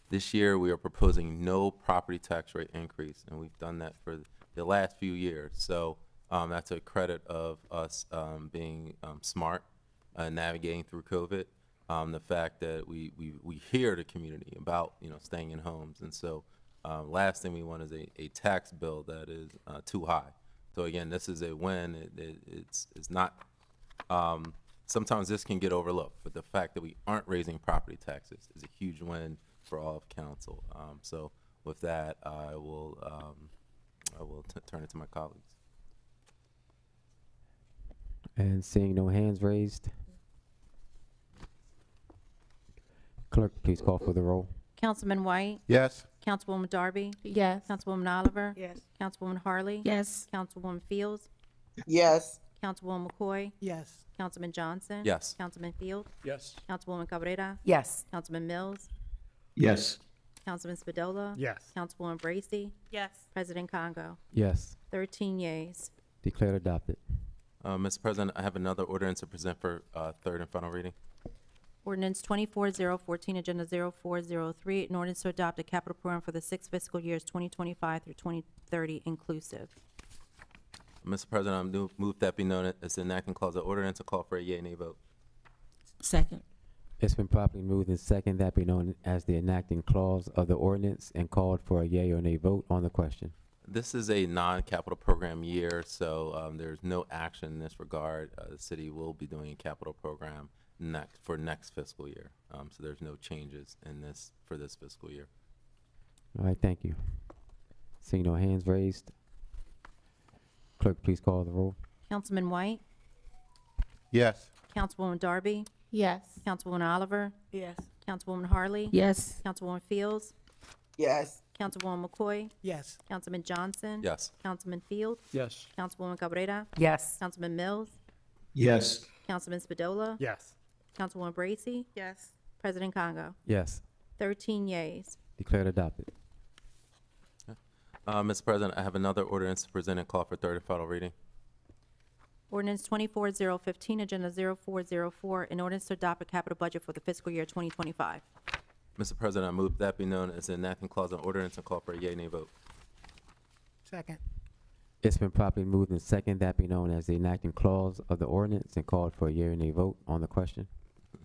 This year, we are proposing no property tax rate increase, and we've done that for the last few years. So that's a credit of us being smart, navigating through COVID. The fact that we hear the community about staying in homes, and so last thing we want is a tax bill that is too high. So again, this is a win. It's not. Sometimes this can get overlooked, but the fact that we aren't raising property taxes is a huge win for all of council. So with that, I will turn it to my colleagues. And seeing no hands raised, clerk, please call for the roll. Councilman White? Yes. Councilwoman Darby? Yes. Councilwoman Oliver? Yes. Councilwoman Harley? Yes. Councilwoman Fields? Yes. Councilwoman McCoy? Yes. Councilman Johnson? Yes. Councilman Field? Yes. Councilwoman Cabrera? Yes. Councilman Mills? Yes. Councilman Spadola? Yes. Councilwoman Bracy? Yes. President Congo? Yes. 13 yeas. Declared adopted. Mr. President, I have another ordinance to present for third and final reading. Ordinance 24014, Agenda 0403, an ordinance to adopt a capital program for the 6 fiscal years 2025 through 2030 inclusive. Mr. President, I move that be known as the enacting clause of ordinance and call for a yea-nay vote. Second. It's been properly moved and second that be known as the enacting clause of the ordinance and called for a yea or nay vote on the question. This is a non-capital program year, so there's no action in this regard. The city will be doing a capital program for next fiscal year. So there's no changes in this for this fiscal year. All right, thank you. Seeing no hands raised, clerk, please call the roll. Councilman White? Yes. Councilwoman Darby? Yes. Councilwoman Oliver? Yes. Councilwoman Harley? Yes. Councilwoman Fields? Yes. Councilwoman McCoy? Yes. Councilman Johnson? Yes. Councilman Field? Yes. Councilwoman Cabrera? Yes. Councilman Mills? Yes. Councilman Spadola? Yes. Councilwoman Bracy? Yes. President Congo? Yes. 13 yeas. Declared adopted. Mr. President, I have another ordinance to present and call for third and final reading. Ordinance 24015, Agenda 0404, an ordinance to adopt a capital budget for the fiscal year 2025. Mr. President, I move that be known as the enacting clause of ordinance and call for a yea-nay vote. Second. It's been properly moved and second that be known as the enacting clause of the ordinance and called for a yea or nay vote on the question.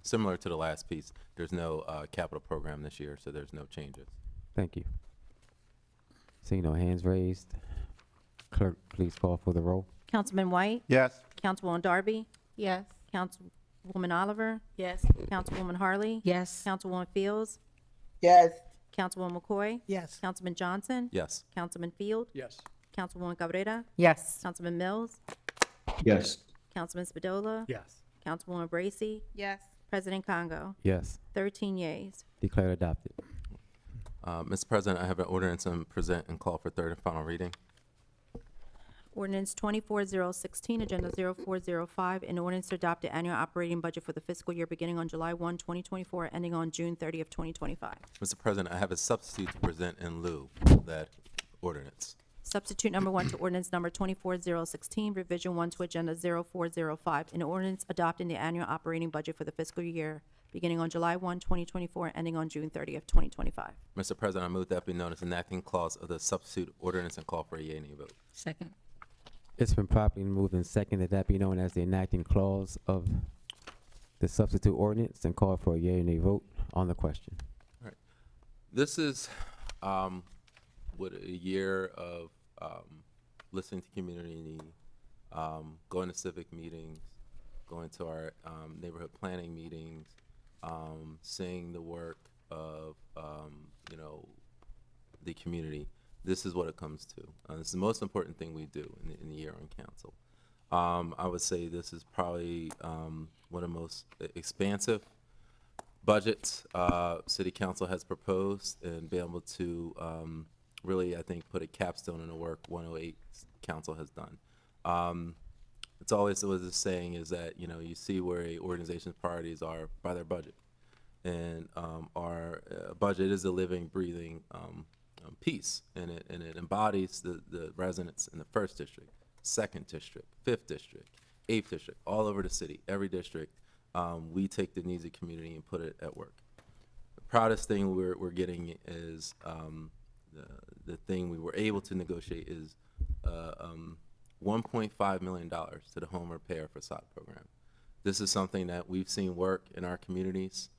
Similar to the last piece, there's no capital program this year, so there's no changes. Thank you. Seeing no hands raised, clerk, please call for the roll. Councilman White? Yes. Councilwoman Darby? Yes. Councilwoman Oliver? Yes. Councilwoman Harley? Yes. Councilwoman Fields? Yes. Councilwoman McCoy? Yes. Councilman Johnson? Yes. Councilman Field? Yes. Councilwoman Cabrera? Yes. Councilman Mills? Yes. Councilman Spadola? Yes. Councilwoman Bracy? Yes. President Congo. Yes. 13 yeas. Declare adopted. Mr. President, I have an ordinance on present and call for third and final reading. Ordinance 24016, Agenda 0405, an ordinance to adopt the annual operating budget for the fiscal year beginning on July 1, 2024, ending on June 30 of 2025. Mr. President, I have a substitute to present in lieu of that ordinance. Substitute number 1 to ordinance number 24016, revision 1 to agenda 0405, an ordinance adopting the annual operating budget for the fiscal year beginning on July 1, 2024, ending on June 30 of 2025. Mr. President, I move that be known as enacting clause of the substitute ordinance and call for a yea nay vote. Second. It's been properly moved and seconded that be known as the enacting clause of the substitute ordinance and call for a yea or nay vote on the question. This is what a year of listening to community need, going to civic meetings, going to our neighborhood planning meetings, seeing the work of the community. This is what it comes to. This is the most important thing we do in the year on council. I would say this is probably one of the most expansive budgets City Council has proposed, and be able to really, I think, put a capstone in the work 108 Council has done. It's always what the saying is that you see where a organization's priorities are by their budget, and our budget is a living, breathing piece, and it embodies the residents in the 1st district, 2nd district, 5th district, 8th district, all over the city. Every district, we take the needs of the community and put it at work. The proudest thing we're getting is the thing we were able to negotiate is $1.5 million to the home repair facade program. This is something that we've seen work in our communities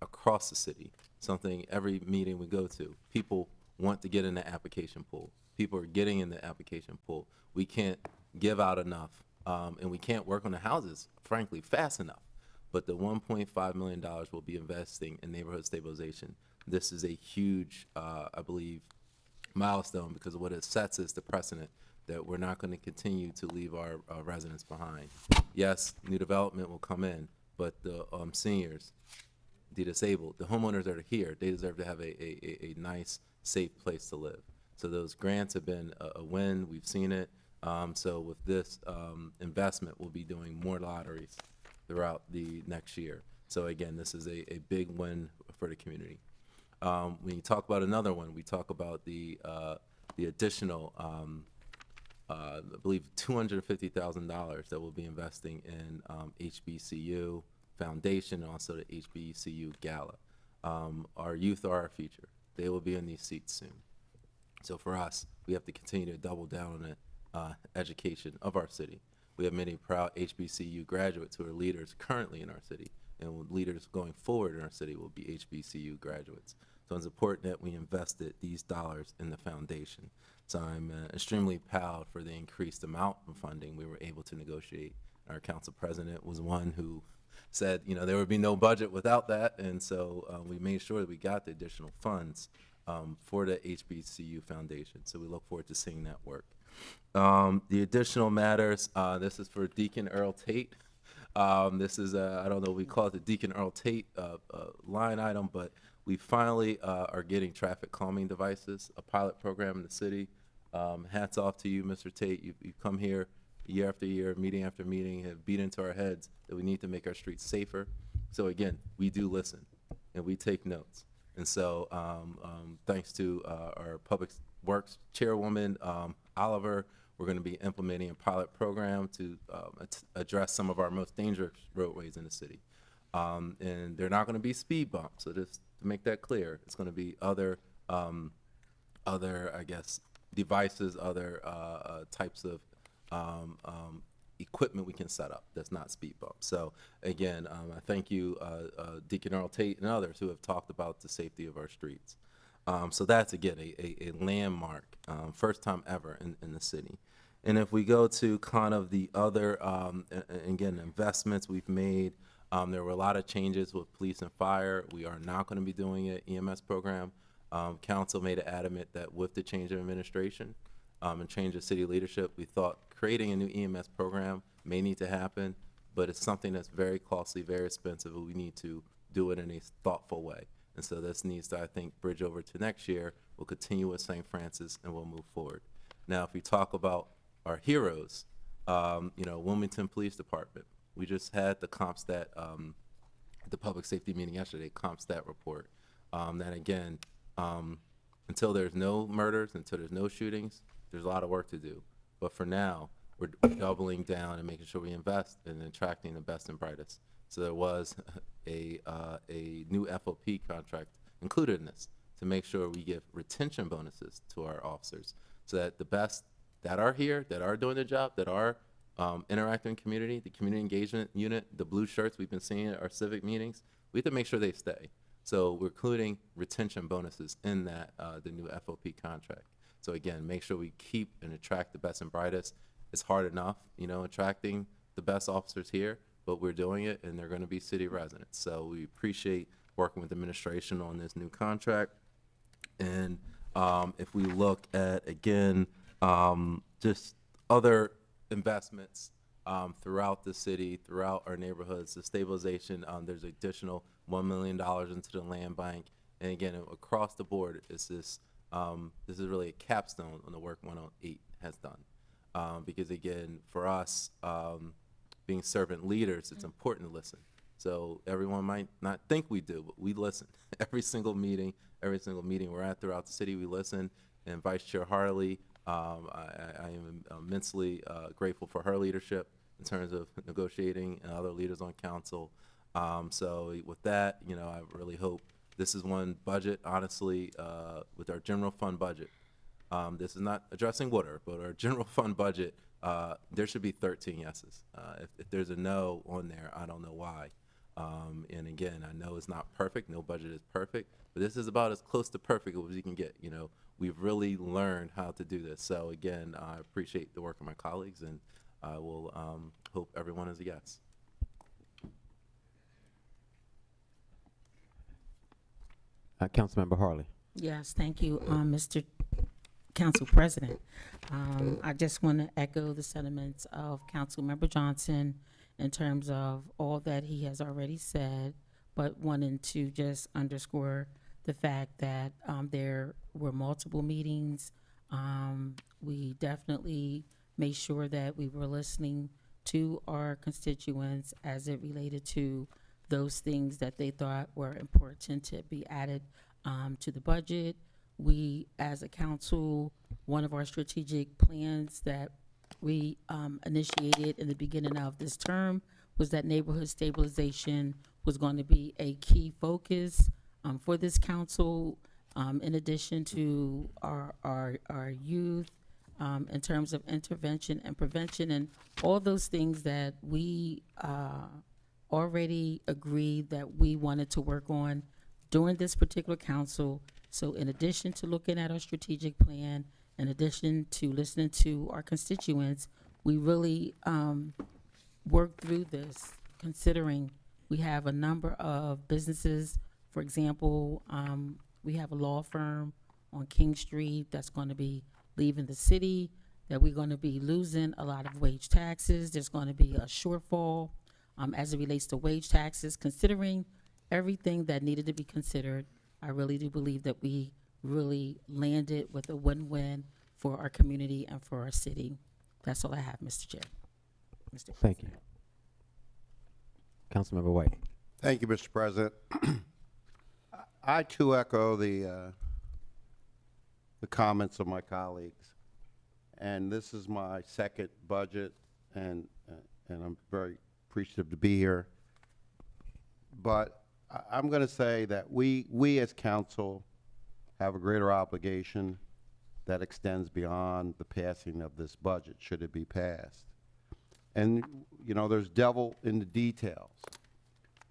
across the city. Something every meeting we go to, people want to get in the application pool. People are getting in the application pool. We can't give out enough, and we can't work on the houses, frankly, fast enough. But the $1.5 million will be investing in neighborhood stabilization. This is a huge, I believe, milestone, because what it sets is the precedent that we're not going to continue to leave our residents behind. Yes, new development will come in, but the seniors, the disabled, the homeowners that are here, they deserve to have a nice, safe place to live. So those grants have been a win. We've seen it. So with this investment, we'll be doing more lotteries throughout the next year. So again, this is a big win for the community. When you talk about another one, we talk about the additional, I believe, $250,000 that we'll be investing in HBCU Foundation, and also the HBCU Gala. Our youth are our future. They will be in these seats soon. So for us, we have to continue to double down on the education of our city. We have many proud HBCU graduates who are leaders currently in our city, and leaders going forward in our city will be HBCU graduates. So it's important that we invested these dollars in the foundation. So I'm extremely proud for the increased amount of funding we were able to negotiate. Our council president was one who said, there would be no budget without that, and so we made sure that we got the additional funds for the HBCU Foundation. So we look forward to seeing that work. The additional matters, this is for Deacon Earl Tate. This is, I don't know, we call it the Deacon Earl Tate line item, but we finally are getting traffic calming devices, a pilot program in the city. Hats off to you, Mr. Tate. You've come here year after year, meeting after meeting, have beat into our heads that we need to make our streets safer. So again, we do listen, and we take notes. And so thanks to our Public Works Chairwoman, Oliver, we're going to be implementing a pilot program to address some of our most dangerous roadways in the city. And they're not going to be speed bumps, so just to make that clear, it's going to be other, I guess, devices, other types of equipment we can set up that's not speed bumps. So again, I thank you, Deacon Earl Tate and others who have talked about the safety of our streets. So that's, again, a landmark, first time ever in the city. And if we go to kind of the other, again, investments we've made, there were a lot of changes with police and fire. We are not going to be doing an EMS program. Council made it adamant that with the change of administration and change of city leadership, we thought creating a new EMS program may need to happen. but it's something that's very costly, very expensive, and we need to do it in a thoughtful way. And so this needs to, I think, bridge over to next year. We'll continue with St. Francis, and we'll move forward. Now, if we talk about our heroes, Wilmington Police Department, we just had the CompStat, the public safety meeting yesterday, CompStat report, that again, until there's no murders, until there's no shootings, there's a lot of work to do. But for now, we're doubling down and making sure we invest in attracting the best and brightest. So there was a new FOP contract included in this to make sure we give retention bonuses to our officers so that the best that are here, that are doing their job, that are interacting in community, the community engagement unit, the blue shirts we've been seeing at our civic meetings, we have to make sure they stay. So we're including retention bonuses in that, the new FOP contract. So again, make sure we keep and attract the best and brightest. It's hard enough, attracting the best officers here, but we're doing it, and they're going to be city residents. So we appreciate working with the administration on this new contract. And if we look at, again, just other investments throughout the city, throughout our neighborhoods, the stabilization, there's additional $1 million into the land bank. And again, across the board, this is really a capstone on the work 108 has done. Because again, for us, being servant leaders, it's important to listen. So everyone might not think we do, but we listen. Every single meeting we're at throughout the city, we listen. And Vice Chair Harley, I am immensely grateful for her leadership in terms of negotiating and other leaders on council. So with that, I really hope this is one budget, honestly, with our general fund budget. This is not addressing water, but our general fund budget, there should be 13 yeses. If there's a no on there, I don't know why. And again, I know it's not perfect. No budget is perfect, but this is about as close to perfect as you can get. We've really learned how to do this. So again, I appreciate the work of my colleagues, and I will hope everyone is a yes. Councilmember Harley. Yes, thank you, Mr. Council President. I just want to echo the sentiments of Councilmember Johnson in terms of all that he has already said, but wanting to just underscore the fact that there were multiple meetings. We definitely made sure that we were listening to our constituents as it related to those things that they thought were important to be added to the budget. We, as a council, one of our strategic plans that we initiated in the beginning of this term was that neighborhood stabilization was going to be a key focus for this council, in addition to our youth, in terms of intervention and prevention and all those things that we already agreed that we wanted to work on during this particular council. So in addition to looking at our strategic plan, in addition to listening to our constituents, we really worked through this, considering we have a number of businesses. For example, we have a law firm on King Street that's going to be leaving the city, that we're going to be losing a lot of wage taxes. There's going to be a shortfall as it relates to wage taxes. Considering everything that needed to be considered, I really do believe that we really landed with a win-win for our community and for our city. That's all I have, Mr. Chair. Thank you. Councilmember White. Thank you, Mr. President. I too echo the comments of my colleagues, and this is my second budget, and I'm very appreciative to be here. But I'm going to say that we as council have a greater obligation that extends beyond the passing of this budget, should it be passed. And, there's devil in the details.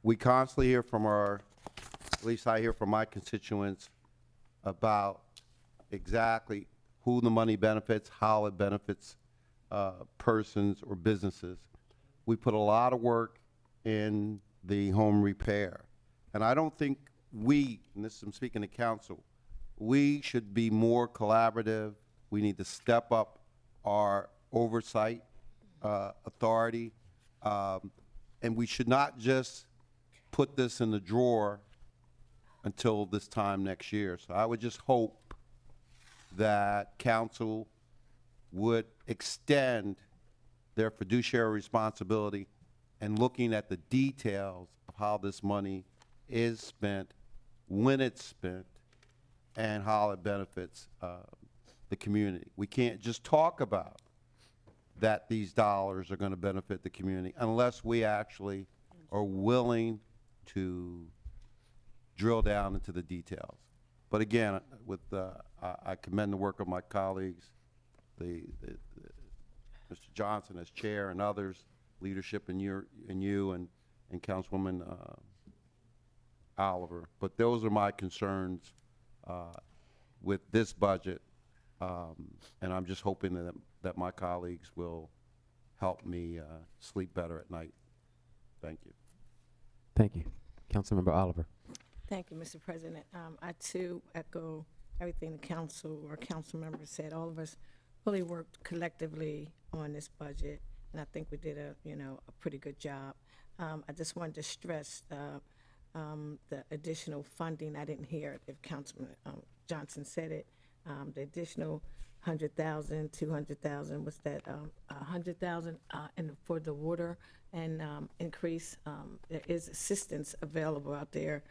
We constantly hear from at least I hear from my constituents about exactly who the money benefits, how it benefits persons or businesses. We put a lot of work in the home repair. And I don't think and this I'm speaking to council, we should be more collaborative. We need to step up our oversight authority. and we should not just put this in the drawer until this time next year. So I would just hope that council would extend their fiduciary responsibility and looking at the details of how this money is spent, when it's spent, and how it benefits the community. We can't just talk about that these dollars are going to benefit the community unless we actually are willing to drill down into the details. But again, I commend the work of my colleagues, Mr. Johnson as chair and others, leadership in you and Councilwoman Oliver. But those are my concerns with this budget, and I'm just hoping that my colleagues will help me sleep better at night. Thank you. Thank you. Councilmember Oliver. Thank you, Mr. President. I too echo everything the council or council members said. All of us really worked collectively on this budget, and I think we did a pretty good job. I just wanted to stress the additional funding. I didn't hear it if Councilman Johnson said it. The additional 100,000, 200,000 was that 100,000 and for the water and increase. There is assistance available out there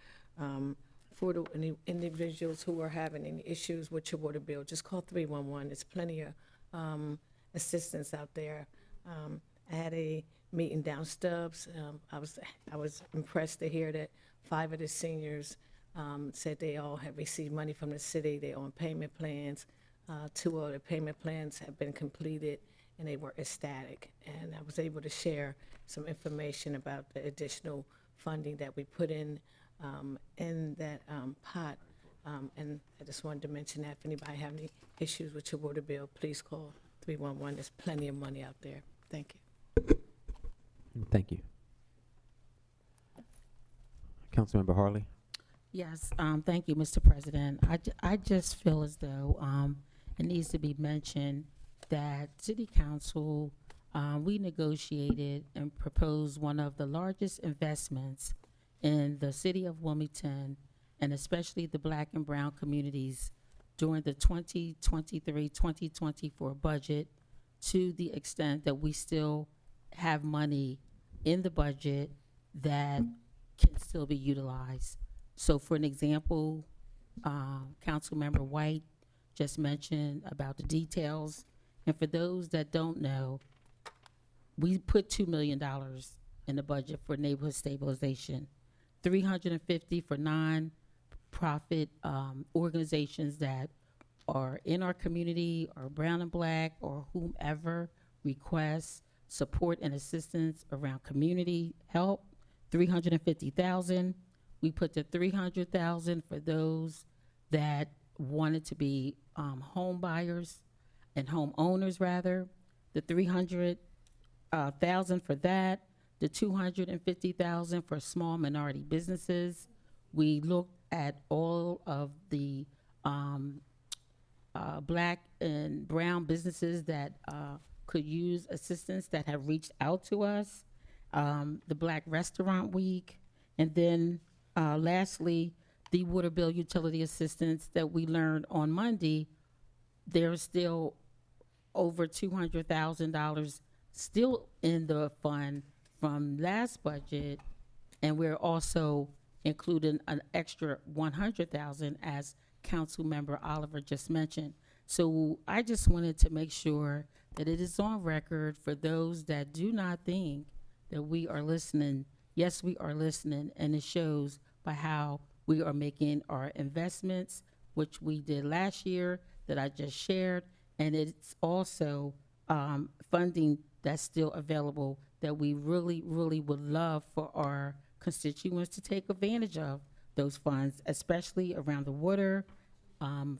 for the individuals who are having any issues with your water bill. Just call 311. There's plenty of assistance out there. I had a meeting down Stubbs. I was impressed to hear that 5 of the seniors said they all have received money from the city. They're on payment plans. 2 of the payment plans have been completed, and they were ecstatic. And I was able to share some information about the additional funding that we put in that pot. And I just wanted to mention that if anybody have any issues with your water bill, please call 311. There's plenty of money out there. Thank you. Thank you. Councilmember Harley. Yes, thank you, Mr. President. I just feel as though it needs to be mentioned that City Council, we negotiated and proposed one of the largest investments in the city of Wilmington, and especially the Black and brown communities during the 2023-2024 budget, to the extent that we still have money in the budget that can still be utilized. So for an example, Councilmember White just mentioned about the details. And for those that don't know, we put $2 million in the budget for neighborhood stabilization, $350 for non-profit organizations that are in our community, or brown and black, or whomever requests support and assistance around community help, $350,000. We put the $300,000 for those that wanted to be home buyers and homeowners rather. The $300,000 for that. The $250,000 for small minority businesses. We looked at all of the Black and brown businesses that could use assistance that have reached out to us. The Black Restaurant Week, and then lastly, the water bill utility assistance that we learned on Monday. There's still over $200,000 still in the fund from last budget, and we're also including an extra $100,000, as Councilmember Oliver just mentioned. So I just wanted to make sure that it is on record for those that do not think that we are listening. Yes, we are listening, and it shows by how we are making our investments, which we did last year that I just shared, and it's also funding that's still available that we really, really would love for our constituents to take advantage of those funds, especially around the water,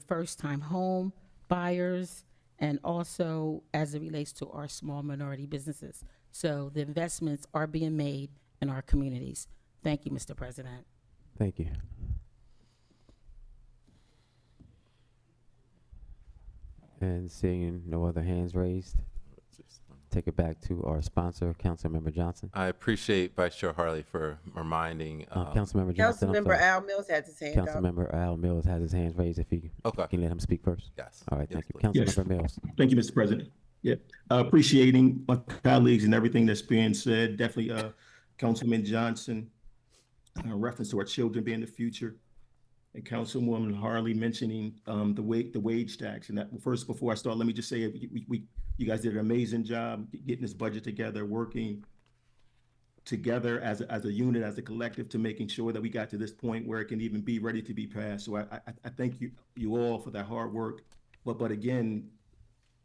first-time home buyers, and also as it relates to our small minority businesses. So the investments are being made in our communities. Thank you, Mr. President. Thank you. And seeing no other hands raised, take it back to our sponsor, Councilmember Johnson. I appreciate Vice Chair Harley for reminding. Councilmember Johnson, I'm Councilmember sorry. Al Mills has his hand up. Councilmember Al Mills has his hands raised. If he Okay. can let him speak first. Yes. All right, Yes, thank you. please. Councilmember Mills. Thank you, Mr. President. Yeah, appreciating my colleagues and everything that's being said. Definitely, Councilman Johnson, reference to our children being the future, and Councilwoman Harley mentioning the wage tax. And that, first, before I start, let me just say you guys did an amazing job getting this budget together, working together as a unit, as a collective, to making sure that we got to this point where it can even be ready to be passed. So I thank you all for that hard work. But again,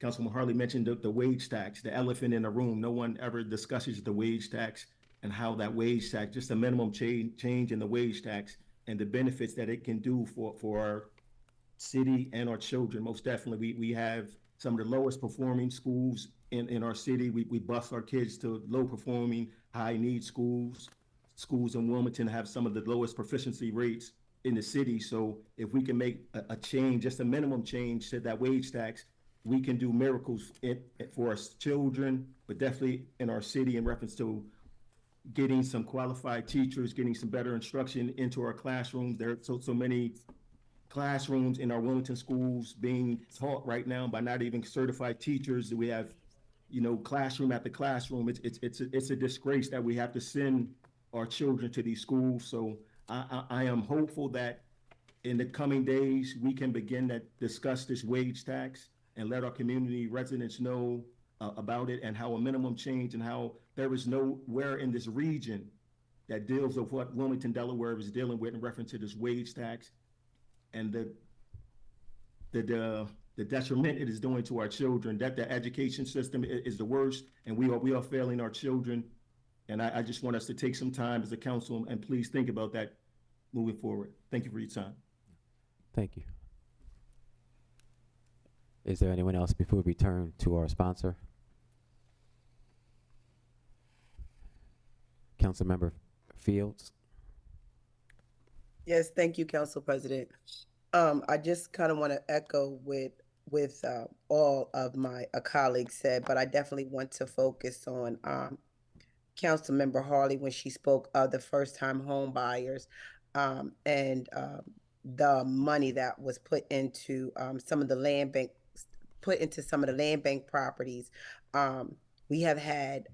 Councilwoman Harley mentioned the wage tax, the elephant in the room. No one ever discusses the wage tax and how that wage tax, just a minimum change in the wage tax and the benefits that it can do for our city and our children. Most definitely, we have some of the lowest performing schools in our city. We bus our kids to low performing, high need schools. Schools in Wilmington have some of the lowest proficiency rates in the city. So if we can make a change, just a minimum change to that wage tax, we can do miracles for our children, but definitely in our city in reference to getting some qualified teachers, getting some better instruction into our classrooms. There are so many classrooms in our Wilmington schools being taught right now by not even certified teachers. We have, classroom after classroom. It's a disgrace that we have to send our children to these schools. So I am hopeful that in the coming days, we can begin to discuss this wage tax and let our community residents know about it, and how a minimum change, and how there is nowhere in this region that deals with what Wilmington, Delaware is dealing with in reference to this wage tax and the detriment it is doing to our children. That the education system is the worst, and we are failing our children. And I just want us to take some time as a council and please think about that moving forward. Thank you for your time. Thank you. Is there anyone else before we return to our sponsor? Councilmember Fields. Yes, thank you, Council President. I just kind of want to echo with all of my colleagues said, but I definitely want to focus on Councilmember Harley when she spoke of the first-time home buyers and the money that was put into some of the land bank properties. We have had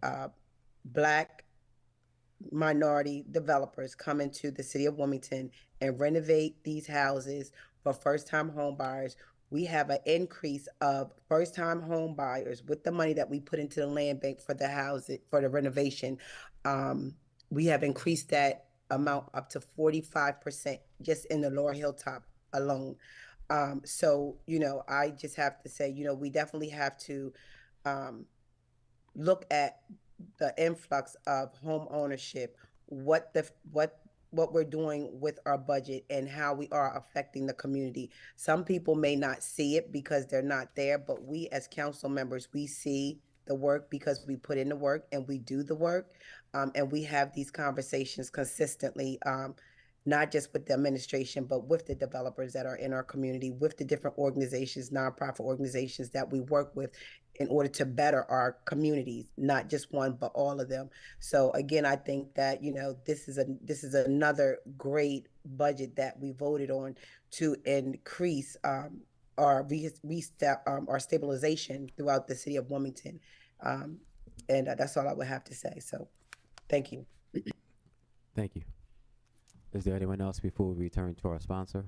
Black minority developers come into the city of Wilmington and renovate these houses for first-time home buyers. We have an increase of first-time home buyers with the money that we put into the land bank for the housing, for the renovation. We have increased that amount up to 45% just in the Lower Hilltop alone. So, I just have to say, we definitely have to look at the influx of home ownership, what we're doing with our budget and how we are affecting the community. Some people may not see it because they're not there, but we as council members, we see the work because we put in the work and we do the work. And we have these conversations consistently, not just with the administration, but with the developers that are in our community, with the different organizations, nonprofit organizations that we work with in order to better our communities, not just one, but all of them. So again, I think that, this is another great budget that we voted on to increase our stabilization throughout the city of Wilmington. And that's all I would have to say. So thank you. Thank you. Is there anyone else before we return to our sponsor?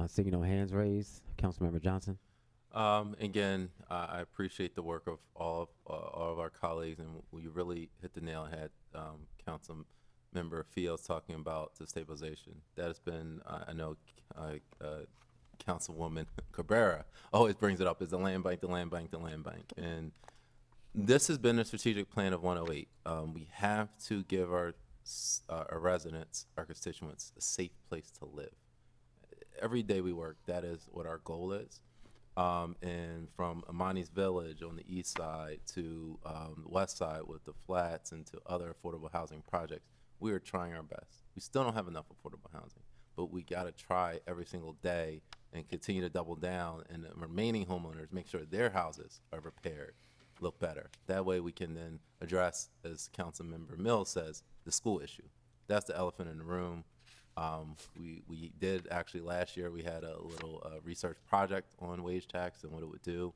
Seeing no hands raised, Councilmember Johnson. Again, I appreciate the work of all of our colleagues, and we really hit the nail on the head. Councilmember Fields talking about the stabilization. That has been, I know, Councilwoman Cabrera always brings it up, is the land bank, the land bank, the land bank. And this has been a strategic plan of 108. We have to give our residents, our constituents, a safe place to live. Every day we work, that is what our goal is. And from Amani's Village on the east side to the west side with the flats and to other affordable housing projects, we are trying our best. We still don't have enough affordable housing, but we got to try every single day and continue to double down, and the remaining homeowners make sure their houses are repaired, look better. That way we can then address, as Councilmember Mills says, the school issue. That's the elephant in the room. We did actually last year, we had a little research project on wage tax and what it would do.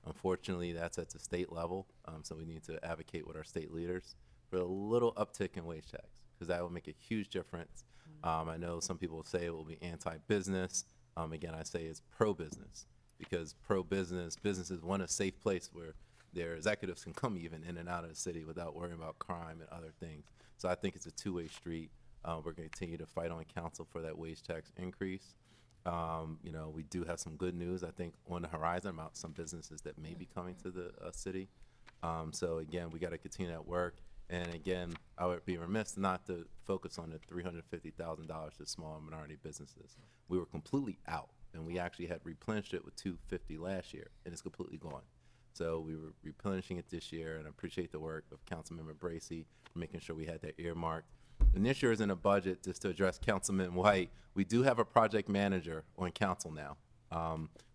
Unfortunately, that's at the state level, so we need to advocate with our state leaders for a little uptick in wage tax, because that will make a huge difference. I know some people say it will be anti-business. Again, I say it's pro-business, because pro-business, businesses want a safe place where their executives can come even in and out of the city without worrying about crime and other things. So I think it's a two-way street. We're going to continue to fight on council for that wage tax increase. You know, we do have some good news, I think, on the horizon about some businesses that may be coming to the city. So again, we got to continue that work. And again, I would be remiss not to focus on the $350,000 to small and minority businesses. We were completely out, and we actually had replenished it with $250 last year, and it's completely gone. So we were replenishing it this year, and I appreciate the work of Councilmember Bracy for making sure we had that earmarked. And this year is in a budget, just to address Councilman White, we do have a project manager on council now.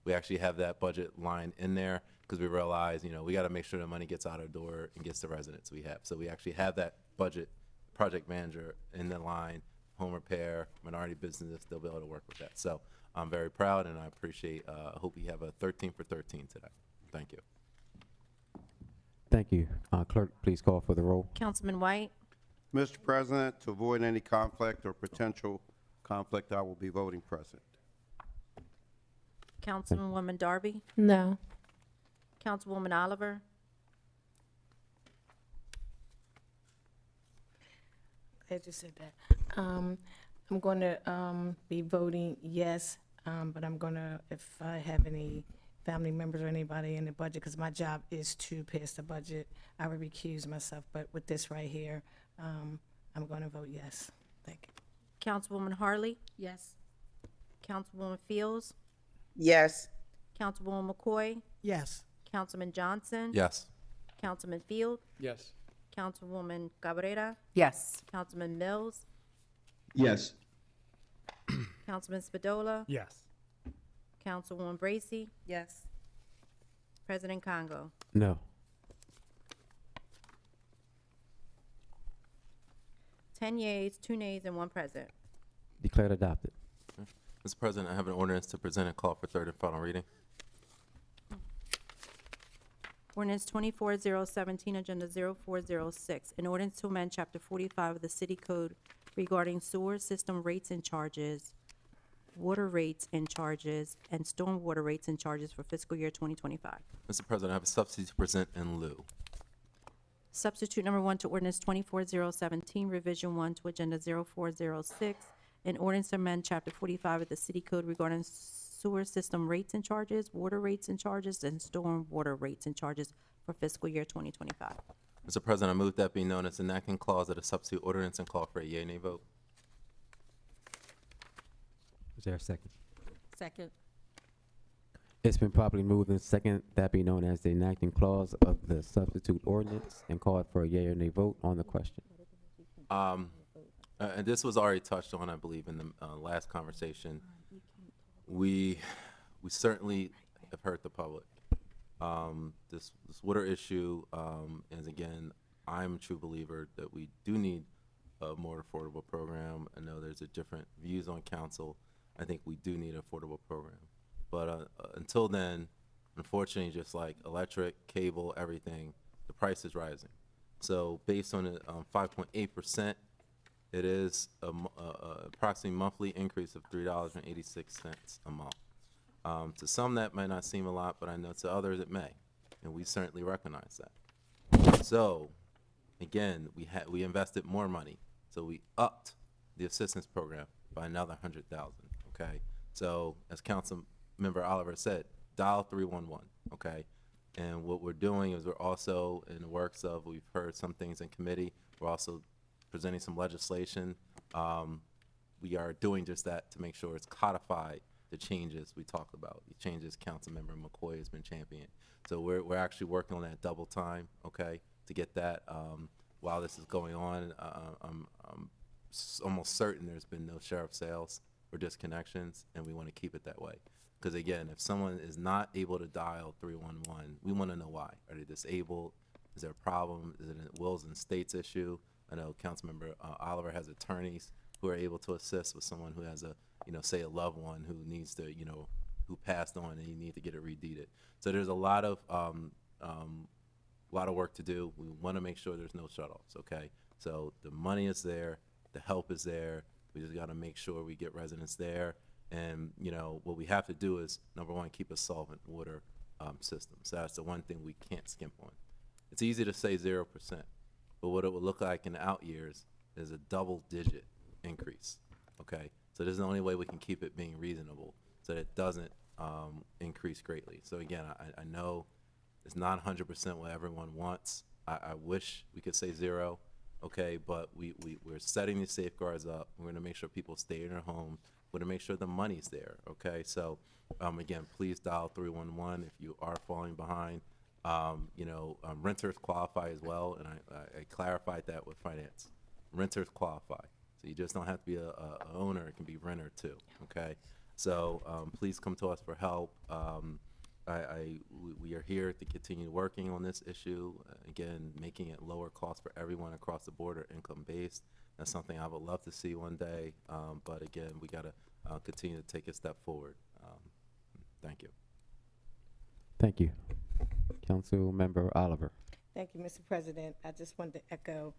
We actually have that budget line in there because we realize, you know, we got to make sure the money gets out our door and gets the residents we have. So we actually have that budget project manager in the line, home repair, minority business, they'll be able to work with that. So I'm very proud, and I appreciate, I hope you have a 13 for 13 today. Thank you. Thank you. Clerk, please call for the roll. Councilman White, Mr. President, to avoid any conflict or potential conflict, I will be voting present. Councilwoman Darby, No. Councilwoman Oliver, I just said that. I'm going to be voting yes, but I'm going to, if I have any family members or anybody in the budget, because my job is to pass the budget, I would recuse myself. But with this right here, I'm going to vote yes. Thank you. Councilwoman Harley, Yes. Councilwoman Fields, Yes. Councilwoman McCoy, Yes. Councilman Johnson. Yes. Councilman Field, Yes. Councilwoman Cabrera, Yes. Councilman Mills, Yes. Councilman Spadola, Yes. Councilwoman Bracy, Yes. President Congo. No. 10 yeas, 2 nays, and 1 present. Declared adopted. Mr. President, I have an ordinance to present and call for third and final reading. Ordinance 24-017, Agenda 0406, an ordinance to amend Chapter 45 of the City Code regarding sewer system rates and charges, water rates and charges, and stormwater rates and charges for fiscal year 2025. Mr. President, I have a substitute to present in lieu. Substitute number 1 to ordinance 24-017, revision 1 to agenda 0406, an ordinance to amend chapter 45 of the city code regarding sewer system rates and charges, water rates and charges, and storm water rates and charges for fiscal year 2025. Mr. President, I move that be known as enacting clause of the substitute ordinance and call for a yea/nay vote. Is there a second? Second. It's been properly moved and second, that be known as the enacting clause of the substitute ordinance, and called for a yea or nay vote on the question. And this was already touched on, I believe, in the last conversation. We certainly have hurt the public. This water issue is, again, I'm a true believer that we do need a more affordable program. I know there's a different views on council. I think we do need an affordable program. But until then, unfortunately, just like electric, cable, everything, the price is rising. So based on the 5.8%, it is approximately monthly increase of $3.86 a month. To some, that might not seem a lot, but I know to others it may, and we certainly recognize that. So, again, we invested more money, so we upped the assistance program by another $100,000. Okay, so as Councilmember Oliver said, dial 311. Okay, and what we're doing is we're also in the works of, we've heard some things in committee. We're also presenting some legislation. We are doing just that to make sure it's codified, the changes we talked about, the changes Councilmember McCoy has been championing. So we're actually working on that double time, okay, to get that. While this is going on, I'm almost certain there's been no sheriff sales or disconnections, and we want to keep it that way. Because again, if someone is not able to dial 311, we want to know why. Are they disabled? Is there a problem? Is it a wills and states issue? I know Councilmember Oliver has attorneys who are able to assist with someone who has a, say a loved one who needs to, who passed on and you need to get it redeeded. So there's a lot of work to do. We want to make sure there's no shutoffs, okay? So the money is there, the help is there. We just got to make sure we get residents there. And, what we have to do is, number one, keep a solvent water system. So that's the one thing we can't skimp on. It's easy to say 0%, but what it would look like in the out years is a double-digit increase, okay? So this is the only way we can keep it being reasonable so that it doesn't increase greatly. So again, I know it's not 100% what everyone wants. I wish we could say 0, okay, but we're setting these safeguards up. We're gonna make sure people stay in their homes. We're gonna make sure the money's there, okay? So again, please dial 311 if you are falling behind. Renters qualify as well, and I clarified that with finance. Renters qualify. So you just don't have to be a owner, it can be renter too, okay? So please come to us for help. We are here to continue working on this issue, again, making it lower cost for everyone across the board or income-based. That's something I would love to see one day, but again, we gotta continue to take a step forward. Thank you. Thank you. Councilmember Oliver. Thank you, Mr. President. I just wanted to echo,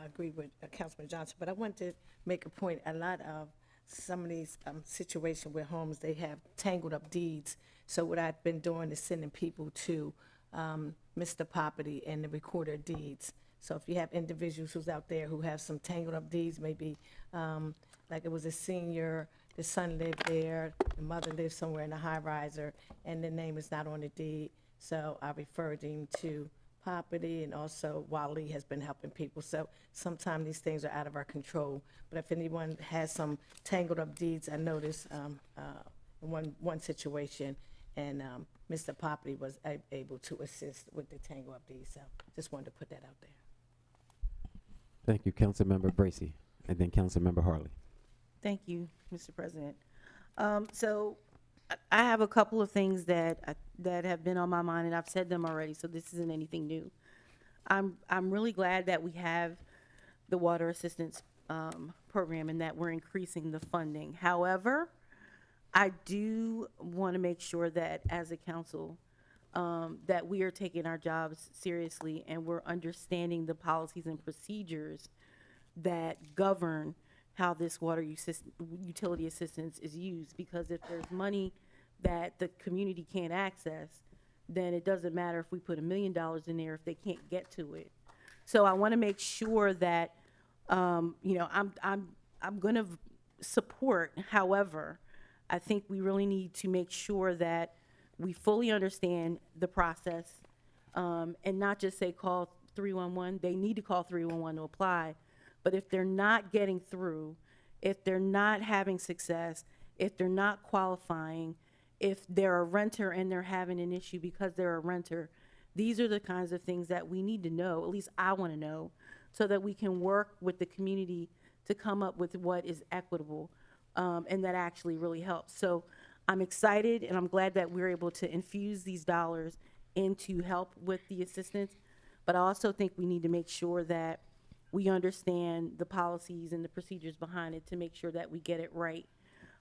agree with Councilman Johnson, but I want to make a point. A lot of some of these situations with homes, they have tangled up deeds. So what I've been doing is sending people to Mr. Property and the recorder of deeds. So if you have individuals who's out there who have some tangled up deeds, maybe like it was a senior, the son lived there, the mother lived somewhere in a high riser, and the name is not on the deed. So I referred him to Property, and also Wally has been helping people. So sometimes these things are out of our control. But if anyone has some tangled up deeds, I noticed in one situation, and Mr. Property was able to assist with the tangled up deeds. So just wanted to put that out there. Thank you, Councilmember Bracy, and then Councilmember Harley. Thank you, Mr. President. So I have a couple of things that have been on my mind, and I've said them already, so this isn't anything new. I'm really glad that we have the water assistance program and that we're increasing the funding. However, I do want to make sure that as a council, that we are taking our jobs seriously and we're understanding the policies and procedures that govern how this water utility assistance is used. Because if there's money that the community can't access, then it doesn't matter if we put $1 million in there if they can't get to it. So I want to make sure that, I'm going to support. However, I think we really need to make sure that we fully understand the process, and not just say call 311. They need to call 311 to apply. But if they're not getting through, if they're not having success, if they're not qualifying, if they're a renter and they're having an issue because they're a renter, these are the kinds of things that we need to know, at least I want to know, so that we can work with the community to come up with what is equitable, and that actually really helps. So I'm excited and I'm glad that we're able to infuse these dollars into help with the assistance, but I also think we need to make sure that we understand the policies and the procedures behind it to make sure that we get it right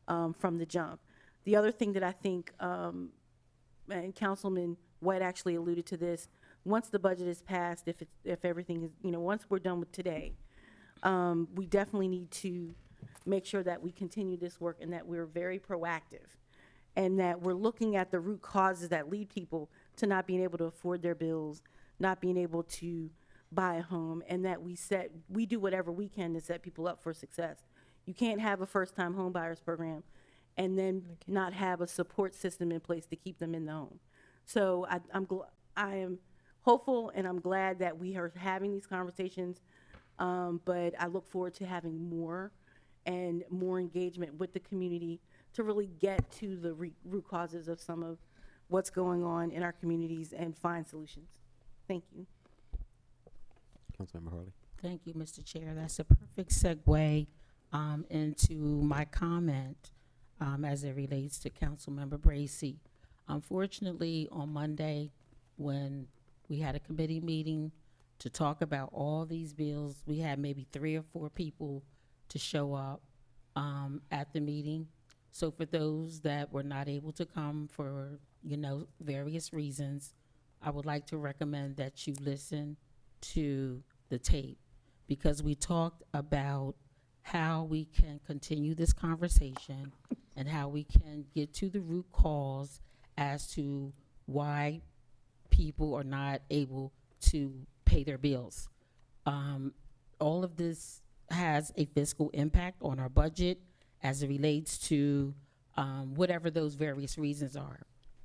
from the jump. The other thing that I think, and Councilman White actually alluded to this, once the budget is passed, if everything is, once we're done with today, we definitely need to make sure that we continue this work and that we're very proactive and that we're looking at the root causes that lead people to not being able to afford their bills, not being able to buy a home, and that we do whatever we can to set people up for success. You can't have a first-time home buyers program and then not have a support system in place to keep them in the home. So I am hopeful and I'm glad that we are having these conversations, but I look forward to having more and more engagement with the community to really get to the root causes of some of what's going on in our communities and find solutions. Thank you. Councilmember Harley. Thank you, Mr. Chair. That's a perfect segue into my comment as it relates to Councilmember Bracy. Unfortunately, on Monday, when we had a committee meeting to talk about all these bills, we had maybe 3 or 4 people to show up at the meeting. So for those that were not able to come for, various reasons, I would like to recommend that you listen to the tape, because we talked about how we can continue this conversation and how we can get to the root cause as to why people are not able to pay their bills. All of this has a fiscal impact on our budget as it relates to whatever those various reasons are.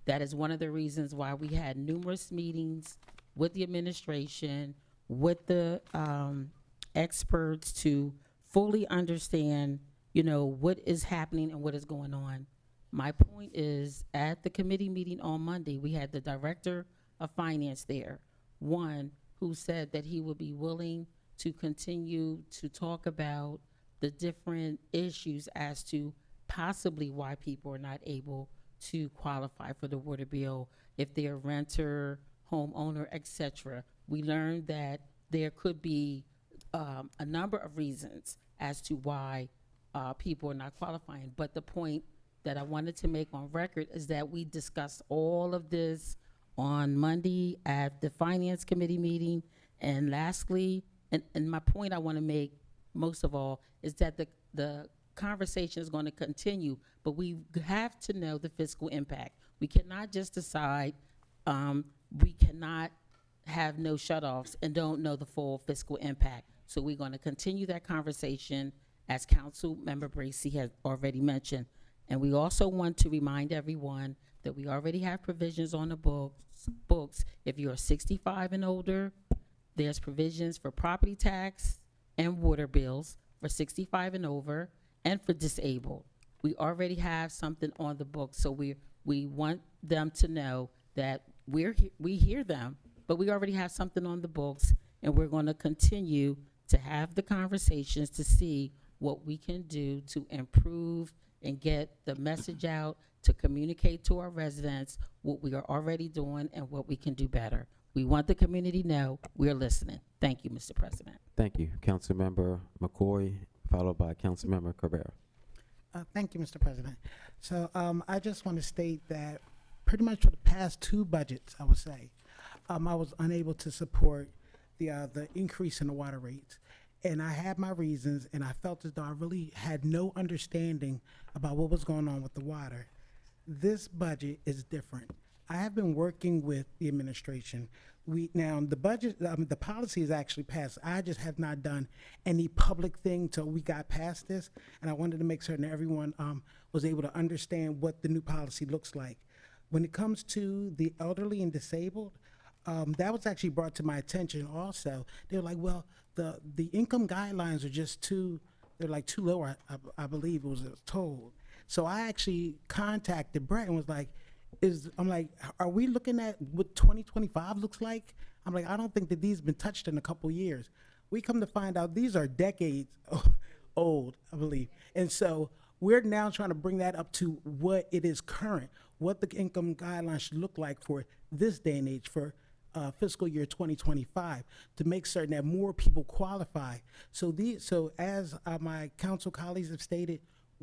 That is one of the reasons why we had numerous meetings with the administration, with the experts, to fully understand, what is happening and what is going on. My point is, at the committee meeting on Monday, we had the director of finance there, one who said that he would be willing to continue to talk about the different issues as to possibly why people are not able to qualify for the water bill, if they're a renter, homeowner, etc. We learned that there could be a number of reasons as to why people are not qualifying. But the point that I wanted to make on record is that we discussed all of this on Monday at the Finance Committee meeting. And lastly, and my point I want to make most of all is that the conversation is going to continue, but we have to know the fiscal impact. We cannot just decide, we cannot have no shutoffs and don't know the full fiscal impact. So we're going to continue that conversation, as Council Member Bracy has already mentioned. And we also want to remind everyone that we already have provisions on the books. If you're 65 and older, there's provisions for property tax and water bills for 65 and over, and for disabled. We already have something on the books, so we want them to know that we hear them, but we already have something on the books, and we're going to continue to have the conversations to see what we can do to improve and get the message out, to communicate to our residents what we are already doing and what we can do better. We want the community to know we're listening. Thank you, Mr. President. Thank you. Councilmember McCoy, followed by Councilmember Cabrera. Thank you, Mr. President. So I just want to state that pretty much for the past 2 budgets, I would say, I was unable to support the increase in the water rates. And I had my reasons, and I felt as though I really had no understanding about what was going on with the water. This budget is different. I have been working with the administration. Now the budget, the policy is actually passed. I just have not done any public thing till we got past this, and I wanted to make certain that everyone was able to understand what the new policy looks like. When it comes to the elderly and disabled, that was actually brought to my attention also. They were like, well, the income guidelines are just they're like too low, I believe it was told. So I actually contacted Brett and was like, I'm like, are we looking at what 2025 looks like? I'm like, I don't think that these have been touched in a couple years. We come to find out these are decades old, I believe. And so we're now trying to bring that up to what it is current, what the income guidelines should look like for this day and age, for fiscal year 2025, to make certain that more people qualify. So as my council colleagues have stated,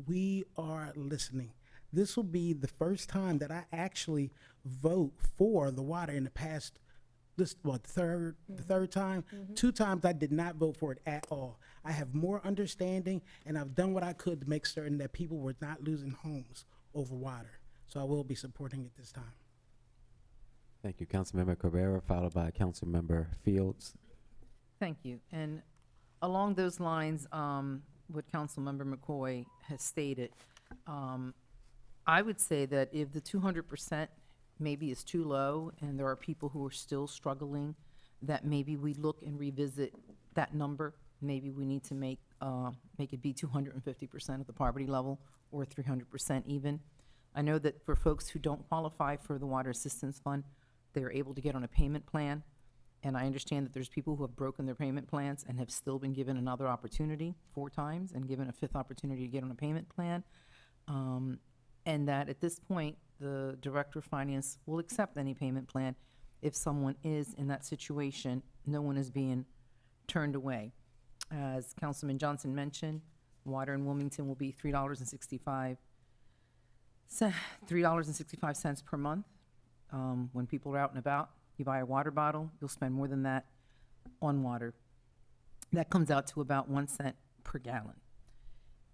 we are listening. This will be the first time that I actually vote for the water in the past, the third time. 2 times I did not vote for it at all. I have more understanding, and I've done what I could to make certain that people were not losing homes over water. So I will be supporting it this time. Thank you. Councilmember Cabrera, followed by Councilmember Fields. Thank you. And along those lines, what Councilmember McCoy has stated, I would say that if the 200% maybe is too low and there are people who are still struggling, that maybe we look and revisit that number. Maybe we need to make it be 250% of the poverty level, or 300% even. I know that for folks who don't qualify for the Water Assistance Fund, they're able to get on a payment plan. And I understand that there's people who have broken their payment plans and have still been given another opportunity 4 times and given a 5th opportunity to get on a payment plan. And that at this point, the Director of Finance will accept any payment plan if someone is in that situation. No one is being turned away. As Councilman Johnson mentioned, water in Wilmington will be $3.65 per month. When people are out and about, you buy a water bottle, you'll spend more than that on water. That comes out to about 1 cent per gallon.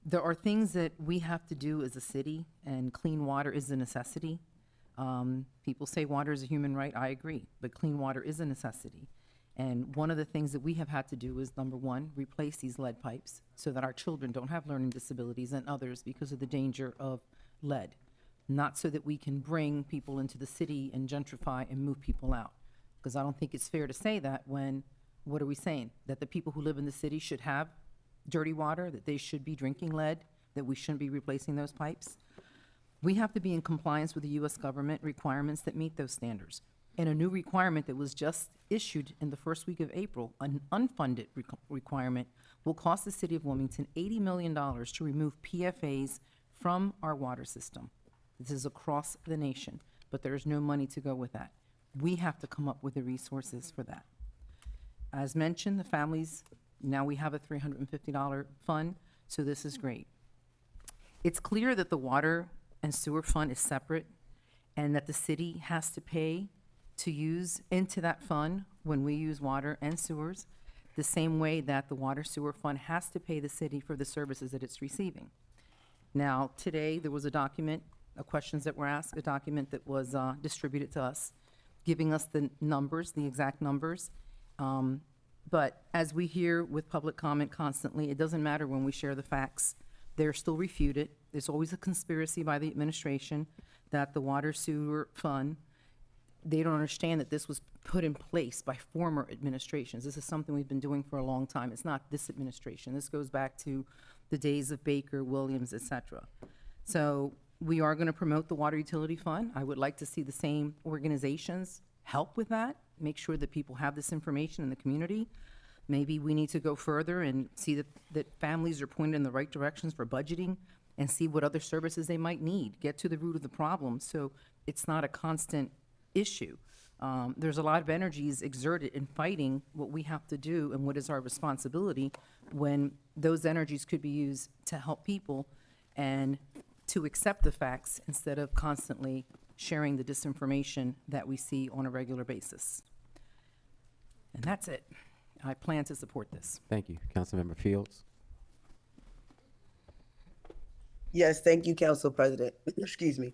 There are things that we have to do as a city, and clean water is a necessity. People say water is a human right. I agree, but clean water is a necessity. And one of the things that we have had to do is, number one, replace these lead pipes so that our children don't have learning disabilities and others because of the danger of lead. Not so that we can bring people into the city and gentrify and move people out. Because I don't think it's fair to say that when, what are we saying? That the people who live in the city should have dirty water, that they should be drinking lead, that we shouldn't be replacing those pipes? We have to be in compliance with the U.S. government requirements that meet those standards. And a new requirement that was just issued in the first week of April, an unfunded requirement, will cost the city of Wilmington $80 million to remove PFAS from our water system. This is across the nation, but there is no money to go with that. We have to come up with the resources for that. As mentioned, the families, now we have a $350 fund, so this is great. It's clear that the water and sewer fund is separate and that the city has to pay to use into that fund when we use water and sewers, the same way that the water sewer fund has to pay the city for the services that it's receiving. Now, today, there was a document, questions that were asked, a document that was distributed to us, giving us the numbers, the exact numbers. But as we hear with public comment constantly, it doesn't matter when we share the facts. They're still refuted. There's always a conspiracy by the administration that the water sewer fund, they don't understand that this was put in place by former administrations. This is something we've been doing for a long time. It's not this administration. This goes back to the days of Baker, Williams, et cetera. So we are going to promote the water utility fund. I would like to see the same organizations help with that, make sure that people have this information in the community. Maybe we need to go further and see that families are pointed in the right directions for budgeting and see what other services they might need, get to the root of the problem so it's not a constant issue. There's a lot of energies exerted in fighting what we have to do and what is our responsibility when those energies could be used to help people and to accept the facts instead of constantly sharing the disinformation that we see on a regular basis. And that's it. I plan to support this. Thank you. Councilmember Fields. Yes, thank you, Council President. Excuse me.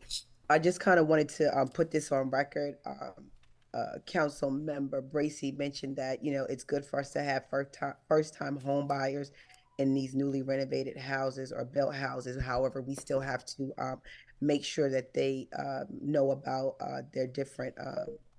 I just kind of wanted to put this on record. Council Member Bracy mentioned that, you know, it's good for us to have first-time home buyers in these newly renovated houses or built houses. However, we still have to make sure that they know about their different,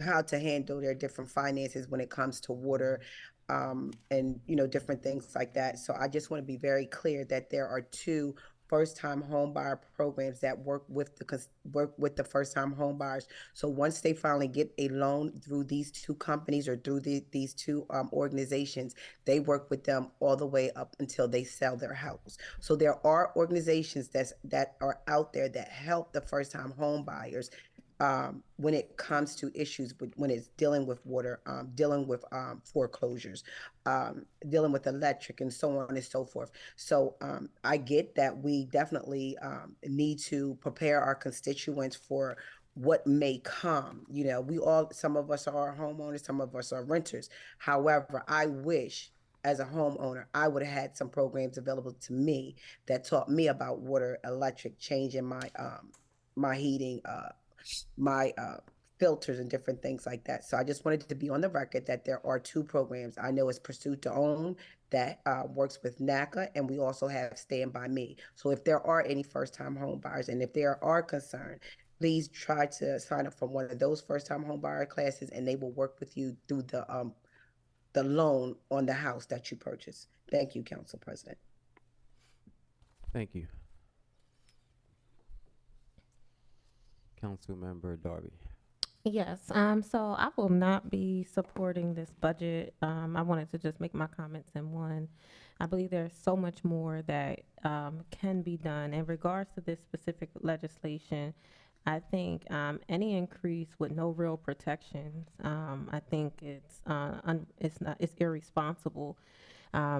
how to handle their different finances when it comes to water and, you know, different things like that. So I just want to be very clear that there are two first-time home buyer programs that work with the first-time home buyers. So once they finally get a loan through these two companies or through these two organizations, they work with them all the way up until they sell their house. So there are organizations that are out there that help the first-time home buyers when it comes to issues when it's dealing with water, dealing with foreclosures, dealing with electric, and so on and so forth. So I get that we definitely need to prepare our constituents for what may come. You know, some of us are homeowners, some of us are renters. However, I wish as a homeowner, I would have had some programs available to me that taught me about water, electric, changing my heating, my filters and different things like that. So I just wanted to be on the record that there are two programs. I know it's Pursuit to Own that works with NACA, and we also have Stand By Me. So if there are any first-time home buyers and if there are concerned, please try to sign up for one of those first-time home buyer classes, and they will work with you through the loan on the house that you purchase. Thank you, Council President. Thank you. Councilmember Darby. Yes, so I will not be supporting this budget. I wanted to just make my comments in one. I believe there's so much more that can be done. In regards to this specific legislation, I think any increase with no real protections, I think it's irresponsible.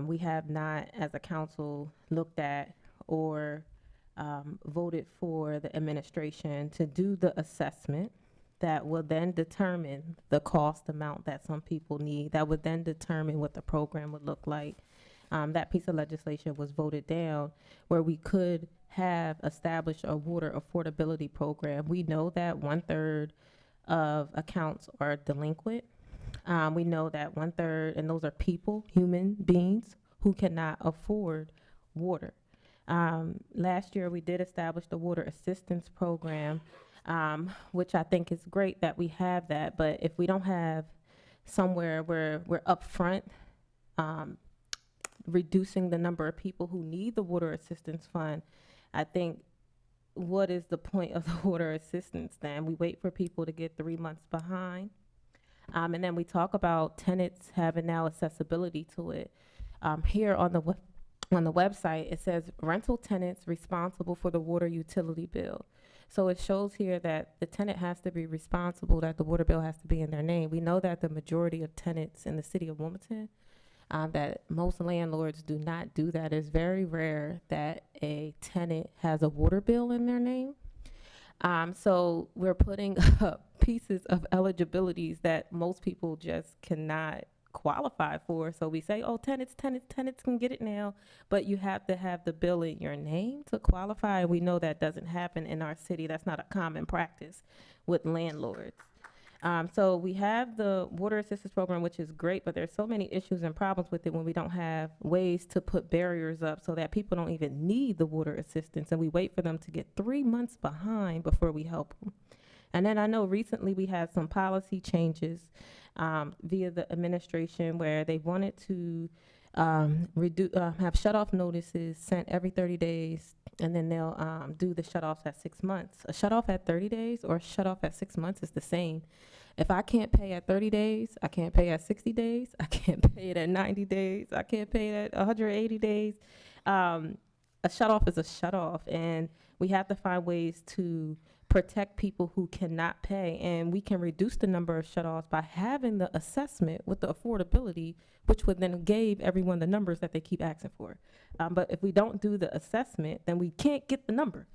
We have not, as a council, looked at or voted for the administration to do the assessment that will then determine the cost amount that some people need, that would then determine what the program would look like. That piece of legislation was voted down where we could have established a water affordability program. We know that 1/3 of accounts are delinquent. We know that 1/3, and those are people, human beings, who cannot afford water. Last year, we did establish the water assistance program, which I think is great that we have that. But if we don't have somewhere where we're upfront reducing the number of people who need the water assistance fund, I think what is the point of the water assistance then? We wait for people to get 3 months behind. And then we talk about tenants having now accessibility to it. Here on the website, it says rental tenants responsible for the water utility bill. So it shows here that the tenant has to be responsible, that the water bill has to be in their name. We know that the majority of tenants in the city of Wilmington, that most landlords do not do that. It's very rare that a tenant has a water bill in their name. So we're putting up pieces of eligibilities that most people just cannot qualify for. So we say, oh, tenants can get it now, but you have to have the bill in your name to qualify. And we know that doesn't happen in our city. That's not a common practice with landlords. So we have the water assistance program, which is great, but there's so many issues and problems with it when we don't have ways to put barriers up so that people don't even need the water assistance, and we wait for them to get 3 months behind before we help them. And then I know recently we had some policy changes via the administration where they wanted to have shutoff notices sent every 30 days, and then they'll do the shutoffs at 6 months. A shutoff at 30 days or a shutoff at 6 months is the same. If I can't pay at 30 days, I can't pay at 60 days, I can't pay it at 90 days, I can't pay it at 180 days. A shutoff is a shutoff, and we have to find ways to protect people who cannot pay, and we can reduce the number of shutoffs by having the assessment with the affordability, which would then give everyone the numbers that they keep asking for. But if we don't do the assessment, then we can't get the number.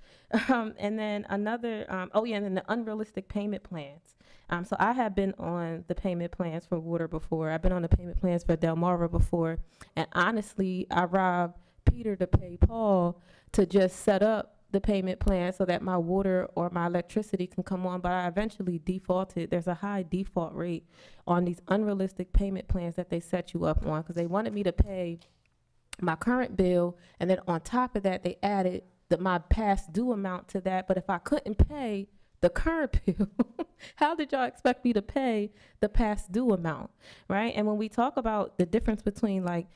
And then another, and then the unrealistic payment plans. So I have been on the payment plans for water before. I've been on the payment plans for Delmarva before, and honestly, I robbed Peter to pay Paul to just set up the payment plan so that my water or my electricity can come on, but I eventually defaulted. There's a high default rate on these unrealistic payment plans that they set you up on, because they wanted me to pay my current bill, and then on top of that, they added my past due amount to that. But if I couldn't pay the current bill, how did y'all expect me to pay the past due amount, right? And when we talk about the difference between like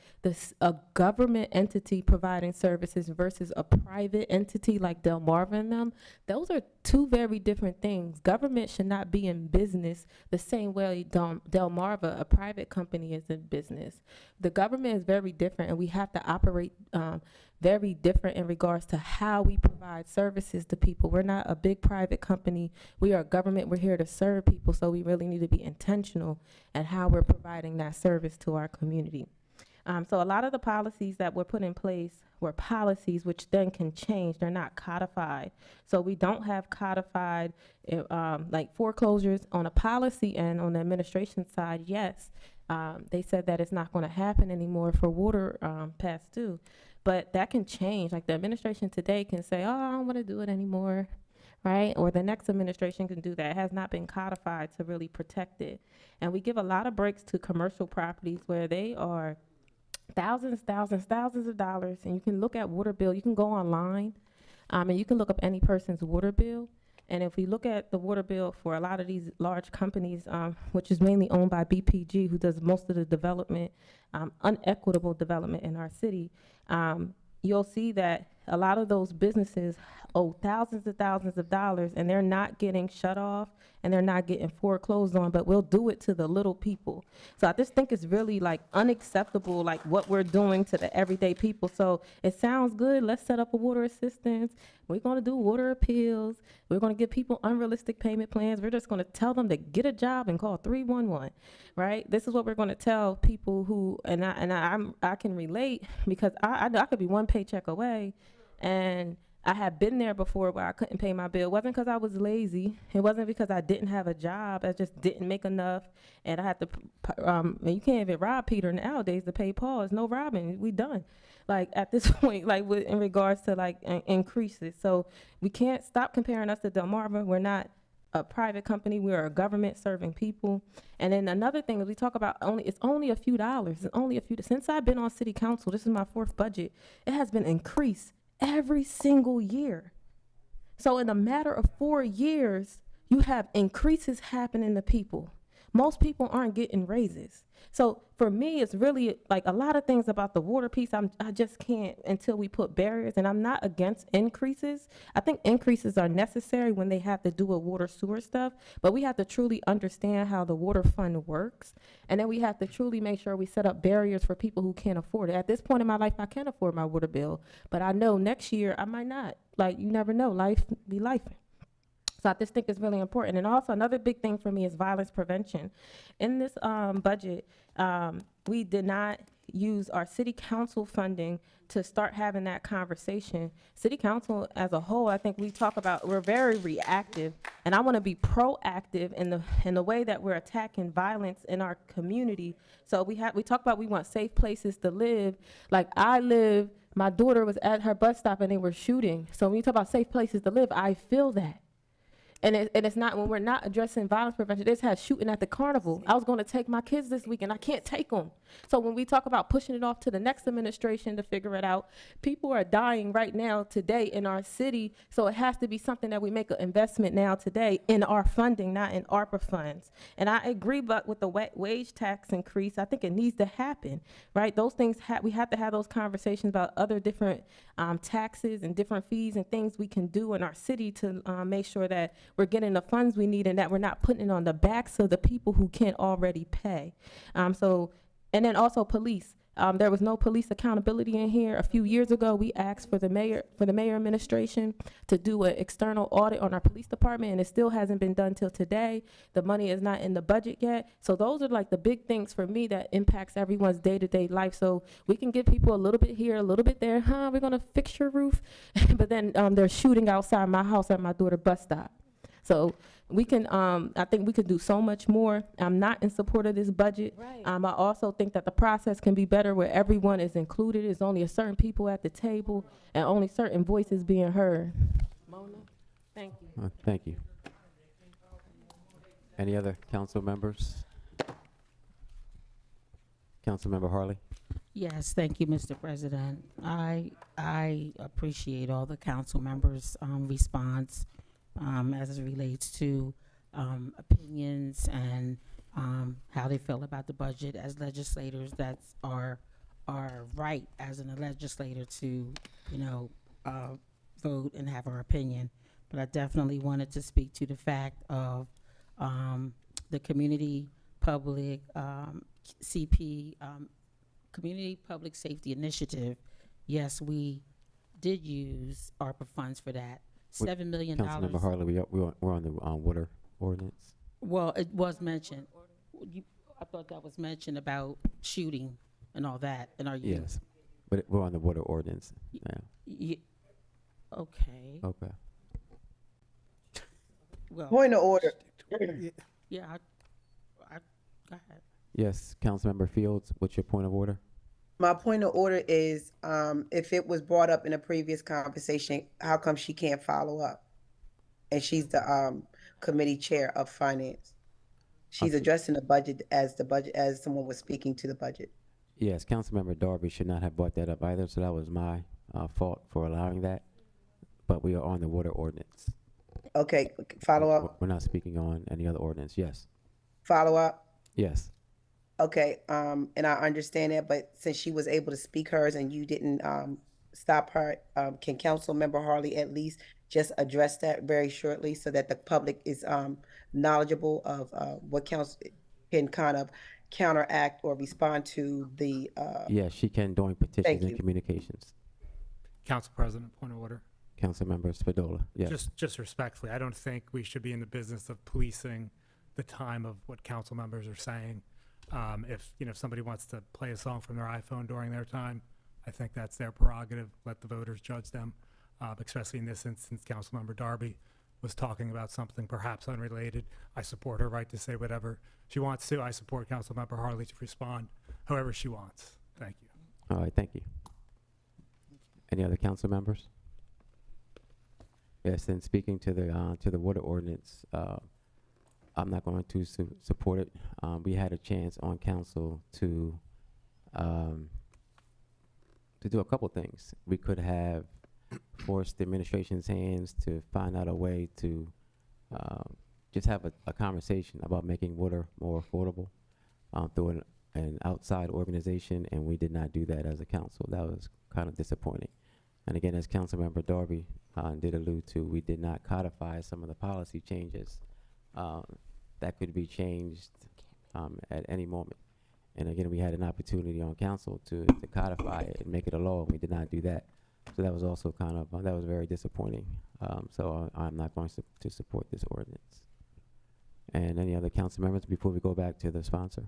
a government entity providing services versus a private entity like Delmarva and them, those are two very different things. Government should not be in business the same way Delmarva, a private company, is in business. The government is very different, and we have to operate very different in regards to how we provide services to people. We're not a big private company. We are a government. We're here to serve people, so we really need to be intentional at how we're providing that service to our community. So a lot of the policies that were put in place were policies which then can change. They're not codified. So we don't have codified like foreclosures on a policy, and on the administration side, yes, they said that it's not going to happen anymore for water past due. But that can change. Like the administration today can say, oh, I don't want to do it anymore, right? Or the next administration can do that. It has not been codified to really protect it. And we give a lot of breaks to commercial properties where they are thousands of dollars. And you can look at water bill. You can go online and you can look up any person's water bill. And if we look at the water bill for a lot of these large companies, which is mainly owned by BPG, who does most of the development, unequitable development in our city, you'll see that a lot of those businesses owe thousands of dollars, and they're not getting shut off and they're not getting foreclosed on, but we'll do it to the little people. So I just think it's really like unacceptable, like what we're doing to the everyday people. So it sounds good. Let's set up a water assistance. We're going to do water appeals. We're going to give people unrealistic payment plans. We're just going to tell them to get a job and call 311, right? This is what we're going to tell people who, and I can relate, because I could be one paycheck away, and I have been there before where I couldn't pay my bill. It wasn't because I was lazy. It wasn't because I didn't have a job. I just didn't make enough, and I had to. And you can't even rob Peter nowadays to pay Paul. There's no robbing. We done. Like at this point, like in regards to like increases. So we can't stop comparing us to Delmarva. We're not a private company. We are a government serving people. And then another thing is we talk about it's only a few dollars. It's only a few. Since I've been on city council, this is my 4th budget. It has been increased every single year. So in a matter of 4 years, you have increases happening to people. Most people aren't getting raises. So for me, it's really like a lot of things about the water piece. I just can't until we put barriers, and I'm not against increases. I think increases are necessary when they have to do with water sewer stuff, but we have to truly understand how the water fund works. And then we have to truly make sure we set up barriers for people who can't afford it. At this point in my life, I can afford my water bill, but I know next year I might not. Like, you never know, life be life. So I just think it's really important. And also another big thing for me is violence prevention. In this budget, we did not use our city council funding to start having that conversation. City council as a whole, I think we talk about, we're very reactive, and I want to be proactive in the way that we're attacking violence in our community. So we talk about we want safe places to live. Like my daughter was at her bus stop and they were shooting. So when you talk about safe places to live, I feel that. And it's not, when we're not addressing violence prevention, they just had shooting at the carnival. I was going to take my kids this weekend. I can't take them. So when we talk about pushing it off to the next administration to figure it out, people are dying right now today in our city. So it has to be something that we make an investment now today in our funding, not in ARPA funds. And I agree, but with the wage tax increase, I think it needs to happen, right? Those things, we have to have those conversations about other different taxes and different fees and things we can do in our city to make sure that we're getting the funds we need and that we're not putting it on the backs of the people who can't already pay. And then also police. There was no police accountability in here. A few years ago, we asked for the mayor administration to do an external audit on our police department, and it still hasn't been done till today. The money is not in the budget yet. So those are like the big things for me that impacts everyone's day-to-day life. So we can give people a little bit here, a little bit there. We're gonna fix your roof, but then they're shooting outside my house at my daughter's bus stop. So we can, I think we could do so much more. I'm not in support of this budget. Right. I also think that the process can be better where everyone is included. There's only a certain people at the table and only certain voices being heard. Mona, thank you. Thank you. Any other council members? Councilmember Harley? Yes, thank you, Mr. President. I appreciate all the council members' response as it relates to opinions and how they feel about the budget. As legislators, that's our right as a legislator to, vote and have our opinion. But I definitely wanted to speak to the fact of the community public CP Community Public Safety Initiative. Yes, we did use ARPA funds for that. $7 million. Councilmember Harley, we're on the water ordinance. Well, it was mentioned. I thought that was mentioned about shooting and all that in our youth. Yes, but we're on the water ordinance now. Okay. Okay. Well, Point of order. yeah, I go ahead. Yes, Councilmember Fields, what's your point of order? My point of order is, if it was brought up in a previous conversation, how come she can't follow up? And she's the committee chair of finance. She's addressing the budget as someone was speaking to the budget. Yes, Councilmember Darby should not have brought that up either, so that was my fault for allowing that. But we are on the water ordinance. Okay, follow up. We're not speaking on any other ordinance. Yes. Follow up. Yes. Okay, and I understand that, but since she was able to speak hers and you didn't stop her. Can Councilmember Harley at least just address that very shortly so that the public is knowledgeable of what council can kind of counteract or respond to the, Yes, she can during petitions thank and you. communications. Council President, point of order. Councilmember Spadola, yes. Just respectfully, I don't think we should be in the business of policing the time of what council members are saying. If somebody wants to play a song from their iPhone during their time, I think that's their prerogative. Let the voters judge them. Especially in this instance, Councilmember Darby was talking about something perhaps unrelated. I support her right to say whatever she wants to. I support Councilmember Harley to respond however she wants. Thank you. All right, thank you. Any other council members? Yes, and speaking to the water ordinance, I'm not going to support it. We had a chance on council to do a couple things. We could have forced the administration's hands to find out a way to just have a conversation about making water more affordable through an outside organization, and we did not do that as a council. That was kind of disappointing. And again, as Councilmember Darby did allude to, we did not codify some of the policy changes that could be changed at any moment. And again, we had an opportunity on council to codify it and make it a law, and we did not do that. So that was also kind of, that was very disappointing. So I'm not going to support this ordinance. And any other council members before we go back to the sponsor?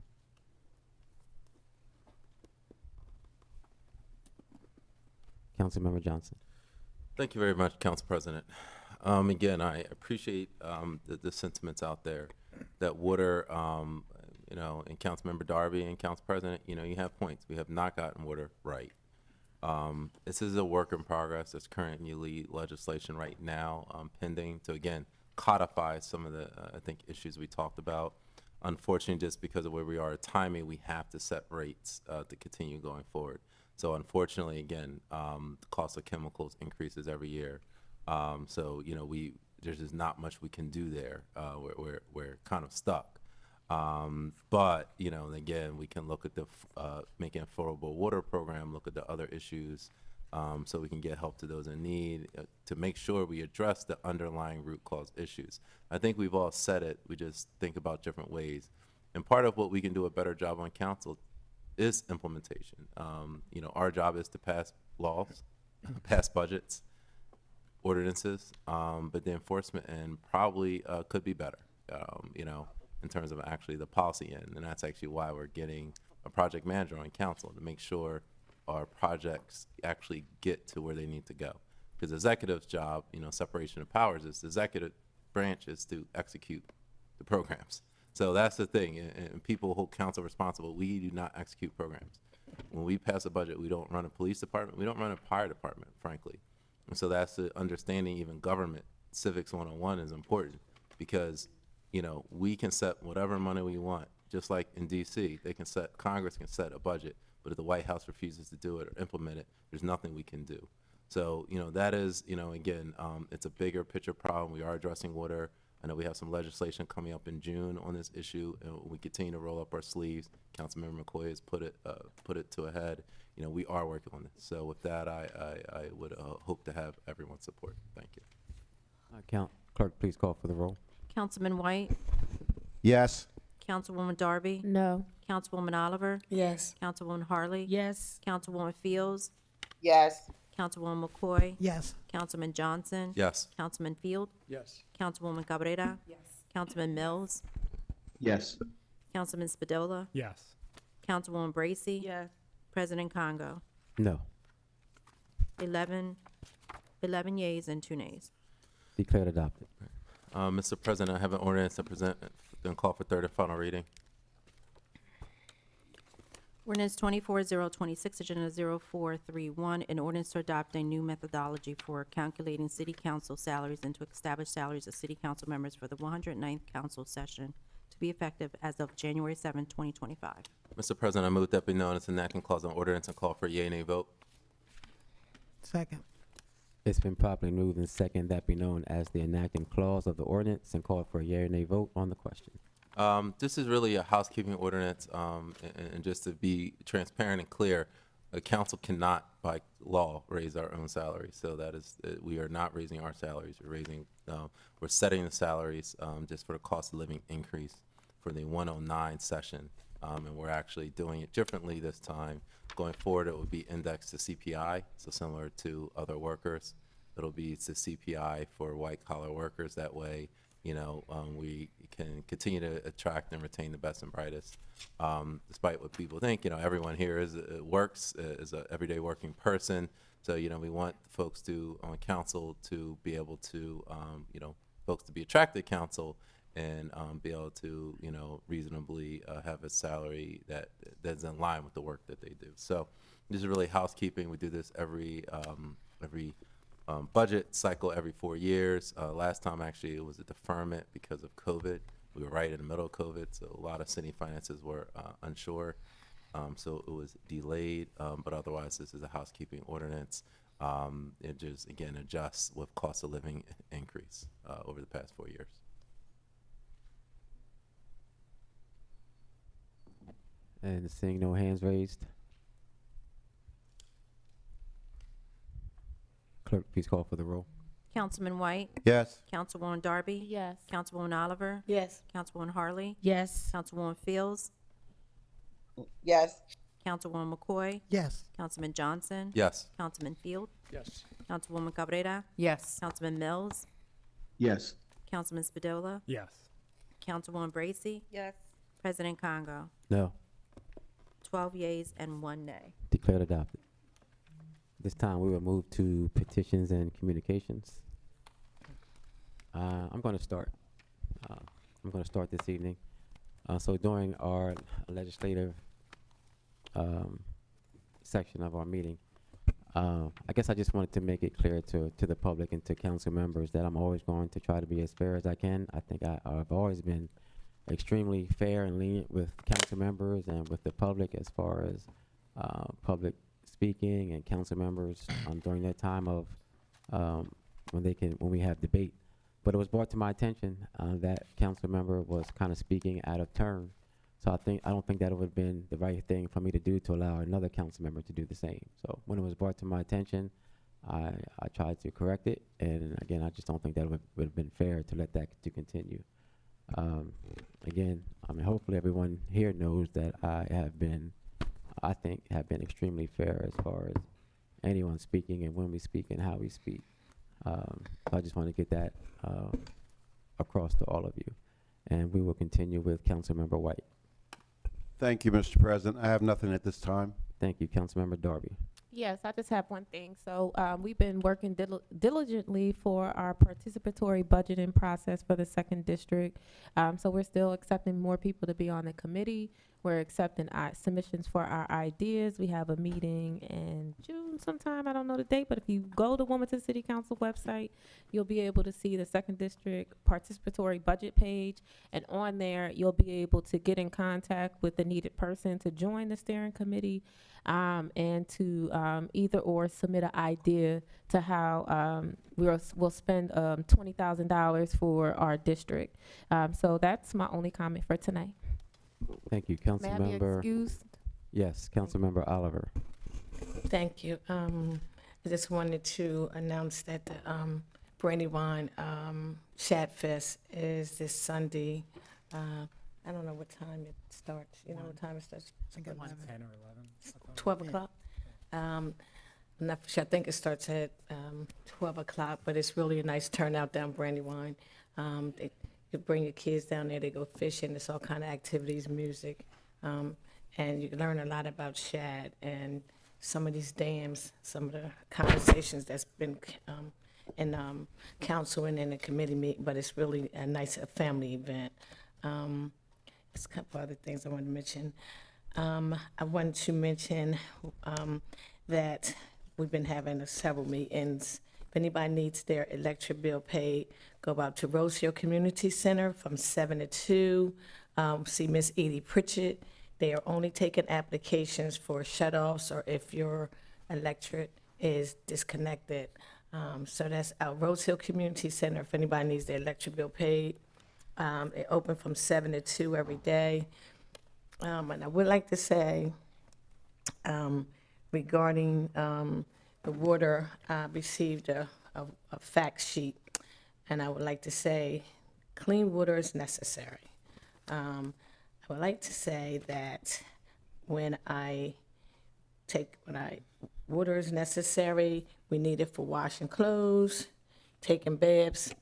Councilmember Johnson. Thank you very much, Council President. Again, I appreciate the sentiments out there that water, and Councilmember Darby and Council President, you have points. We have not gotten water right. This is a work in progress. There's currently legislation right now pending to, again, codify some of the, I think, issues we talked about. Unfortunately, just because of where we are at timing, we have to set rates to continue going forward. So unfortunately, again, the cost of chemicals increases every year. So, there's just not much we can do there. We're kind of stuck. But, again, we can look at the making affordable water program, look at the other issues so we can get help to those in need to make sure we address the underlying root cause issues. I think we've all said it. We just think about different ways. And part of what we can do a better job on council is implementation. Our job is to pass laws, pass budgets, ordinances, but the enforcement end probably could be better, in terms of actually the policy end. And that's actually why we're getting a project manager on council to make sure our projects actually get to where they need to go. Because the executive's job, separation of powers, is the executive branch is to execute the programs. So that's the thing, and people hold council responsible. We do not execute programs. When we pass a budget, we don't run a police department. We don't run a fire department, frankly. And so that's the understanding. Even government civics 101 is important because, we can set whatever money we want. Just like in D.C., Congress can set a budget, but if the White House refuses to do it or implement it, there's nothing we can do. So, that is, again, it's a bigger picture problem. We are addressing water. I know we have some legislation coming up in June on this issue, and we continue to roll up our sleeves. Councilmember McCoy has put it to a head. We are working on this. So with that, I would hope to have everyone's support. Thank you. Clerk, please call for the roll. Councilman White? Yes. Councilwoman Darby? No. Councilwoman Oliver? Yes. Councilwoman Harley? Yes. Councilwoman Fields? Yes. Councilwoman McCoy? Yes. Councilman Johnson? Yes. Councilman Field? Yes. Councilwoman Cabrera? Yes. Councilman Mills? Yes. Councilman Spadola? Yes. Councilwoman Bracy? Yes. President Congo? No. 11 yeas and 2 nays. Declared adopted. Mr. President, I have an ordinance to present and call for third and final reading. Ordinance 24-026, Agenda 0431, an ordinance to adopt a new methodology for calculating city council salaries and to establish salaries of city council members for the 109th council session to be effective as of January 7, 2025. Mr. President, I move that be known as enacting clause on ordinance and call for a yea nay vote. Second. It's been properly moved and second that be known as the enacting clause of the ordinance and called for a yea or nay vote on the question. This is really a housekeeping ordinance, and just to be transparent and clear, a council cannot, by law, raise our own salaries. So that is, we are not raising our salaries. We're setting the salaries just for the cost of living increase for the 109 session. And we're actually doing it differently this time. Going forward, it will be indexed to CPI, so similar to other workers. It'll be to CPI for white-collar workers. That way, we can continue to attract and retain the best and brightest. Despite what people think, everyone here is an everyday working person. So, we want folks on council to be able to, folks to be attracted to council and be able to, reasonably have a salary that's in line with the work that they do. So this is really housekeeping. We do this every budget cycle every 4 years. Last time, actually, it was a deferment because of COVID. We were right in the middle of COVID, so a lot of city finances were unsure. So it was delayed, but otherwise, this is a housekeeping ordinance. It just, again, adjusts with cost of living increase over the past 4 years. And seeing no hands raised. Clerk, please call for the roll. Councilman White? Yes. Councilwoman Darby? Yes. Councilwoman Oliver? Yes. Councilwoman Harley? Yes. Councilwoman Fields? Yes. Councilwoman McCoy? Yes. Councilman Johnson? Yes. Councilman Field? Yes. Councilwoman Cabrera? Yes. Councilman Mills? Yes. Councilman Spadola? Yes. Councilwoman Bracy? Yes. President Congo? No. 12 yeas and 1 nay. Declared adopted. This time we will move to petitions and communications. I'm going to start. I'm going to start this evening. So during our legislative section of our meeting, I guess I just wanted to make it clear to the public and to council members that I'm always going to try to be as fair as I can. I think I've always been extremely fair and lenient with council members and with the public as far as public speaking and council members during that time of when we have debate. But it was brought to my attention that council member was kind of speaking out of turn. So I don't think that it would have been the right thing for me to do to allow another council member to do the same. So when it was brought to my attention, I tried to correct it. And again, I just don't think that would have been fair to let that to continue. Again, hopefully everyone here knows that I think have been extremely fair as far as anyone speaking and when we speak and how we speak. So I just want to get that across to all of you. And we will continue with Councilmember White. Thank you, Mr. President. I have nothing at this time. Thank you, Councilmember Darby. Yes, I just have one thing. So we've been working diligently for our participatory budgeting process for the 2nd District. So we're still accepting more people to be on the committee. We're accepting submissions for our ideas. We have a meeting in June sometime. I don't know the date, but if you go to Wilmington City Council website, you'll be able to see the 2nd District participatory budget page. And on there, you'll be able to get in contact with the needed person to join the steering committee and to either or submit an idea to how we'll spend $20,000 for our district. So that's my only comment for tonight. Thank you, May I be Councilmember. excused? Yes, Councilmember Oliver. Thank you. I just wanted to announce that the Brandywine Shad Fest is this Sunday. I don't know what time it starts. You know what time it starts? I think it's 10 or 11. 12 o'clock. I'm not sure. I think it starts at 12 o'clock, but it's really a nice turnout down Brandywine. You bring your kids down there, they go fishing, there's all kind of activities, music, and you can learn a lot about shad and some of these dams, some of the conversations that's been in council and in the committee meeting, but it's really a nice family event. There's a couple other things I want to mention. I wanted to mention that we've been having several meetings. If anybody needs their electric bill paid, go out to Rose Hill Community Center from 7 to 2. See Miss Edie Pritchett. They are only taking applications for shutoffs or if your electric is disconnected. So that's our Rose Hill Community Center if anybody needs their electric bill paid. They open from 7 to 2 every day. And I would like to say, regarding the water. I received a fact sheet, and I would like to say clean water is necessary. I would like to say that water is necessary, we need it for washing clothes, taking baths,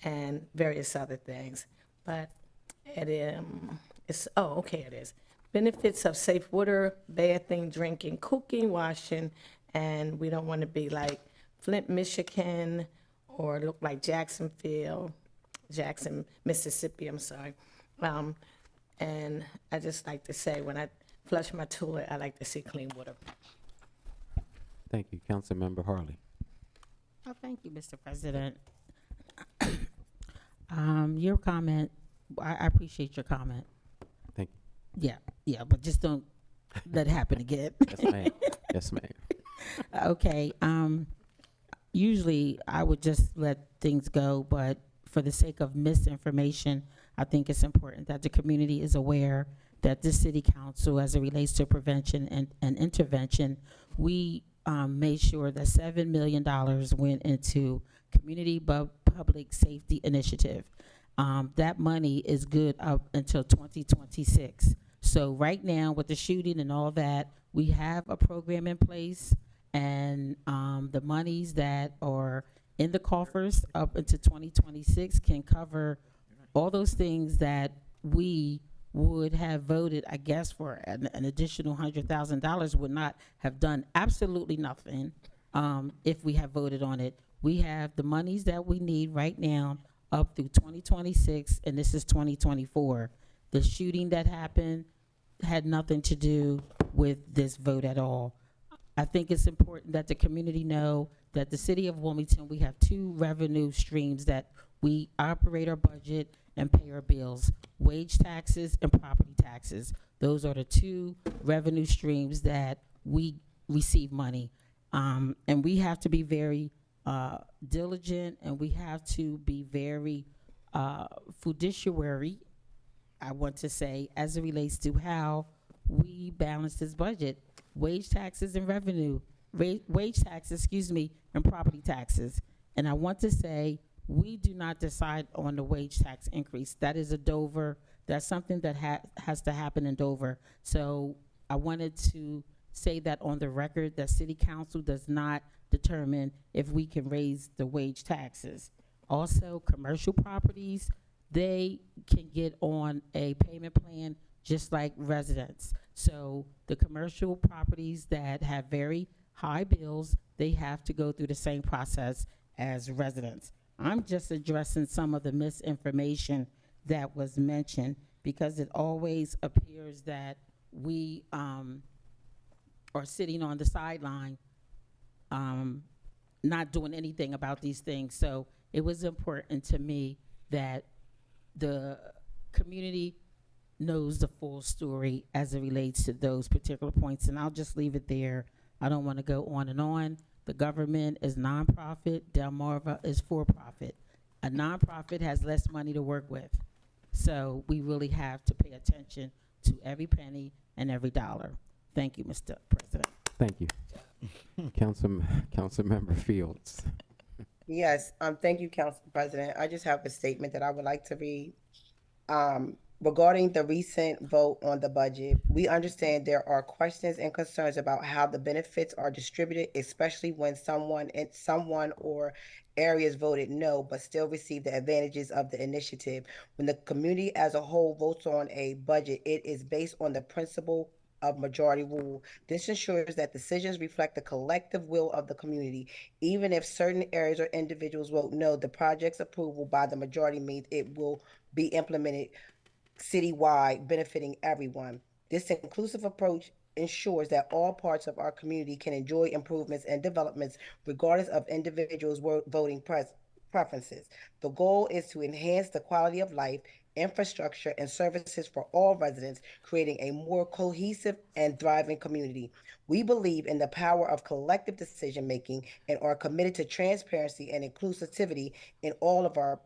and various other things. But it is. Benefits of safe water, bathing, drinking, cooking, washing, and we don't want to be like Flint, Michigan, or look like Jackson, Mississippi, I'm sorry. And I just like to say, when I flush my toilet, I like to see clean water. Thank you. Councilmember Harley. Oh, thank you, Mr. President. Your comment, I appreciate your comment. Thank you. Yeah, but just don't let it happen again. Yes, ma'am. Yes, ma'am. Okay, usually I would just let things go, but for the sake of misinformation, I think it's important that the community is aware that this city council, as it relates to prevention and intervention, we made sure that $7 million went into community public safety initiative. That money is good up until 2026. So right now, with the shooting and all that, we have a program in place, and the monies that are in the coffers up into 2026 can cover all those things that we would have voted, I guess, for an additional $100,000 would not have done absolutely nothing if we have voted on it. We have the monies that we need right now up through 2026, and this is 2024. The shooting that happened had nothing to do with this vote at all. I think it's important that the community know that the city of Wilmington, we have two revenue streams that we operate our budget and pay our bills: wage taxes and property taxes. Those are the two revenue streams that we receive money. And we have to be very diligent, and we have to be very fiduciary, I want to say, as it relates to how we balance this budget. Wage taxes and revenue, wage taxes, and property taxes. And I want to say, we do not decide on the wage tax increase. That is a Dover, that's something that has to happen in Dover. So I wanted to say that on the record, that city council does not determine if we can raise the wage taxes. Also, commercial properties, they can get on a payment plan just like residents. So the commercial properties that have very high bills, they have to go through the same process as residents. I'm just addressing some of the misinformation that was mentioned, because it always appears that we are sitting on the sideline, not doing anything about these things. So it was important to me that the community knows the full story as it relates to those particular points. And I'll just leave it there. I don't want to go on and on. The government is nonprofit. Delmarva is for-profit. A nonprofit has less money to work with. So we really have to pay attention to every penny and every dollar. Thank you, Mr. President. Thank you. Councilmember Fields. Yes, thank you, Council President. I just have a statement that I would like to read. Regarding the recent vote on the budget, we understand there are questions and concerns about how the benefits are distributed, especially when someone or areas voted no, but still receive the advantages of the initiative. When the community as a whole votes on a budget, it is based on the principle of majority rule. This ensures that decisions reflect the collective will of the community. Even if certain areas or individuals vote no, the project's approval by the majority means it will be implemented citywide, benefiting everyone. This inclusive approach ensures that all parts of our community can enjoy improvements and developments regardless of individuals' voting preferences. The goal is to enhance the quality of life, infrastructure, and services for all residents, creating a more cohesive and thriving community. We believe in the power of collective decision-making and are committed to transparency and inclusivity in all of our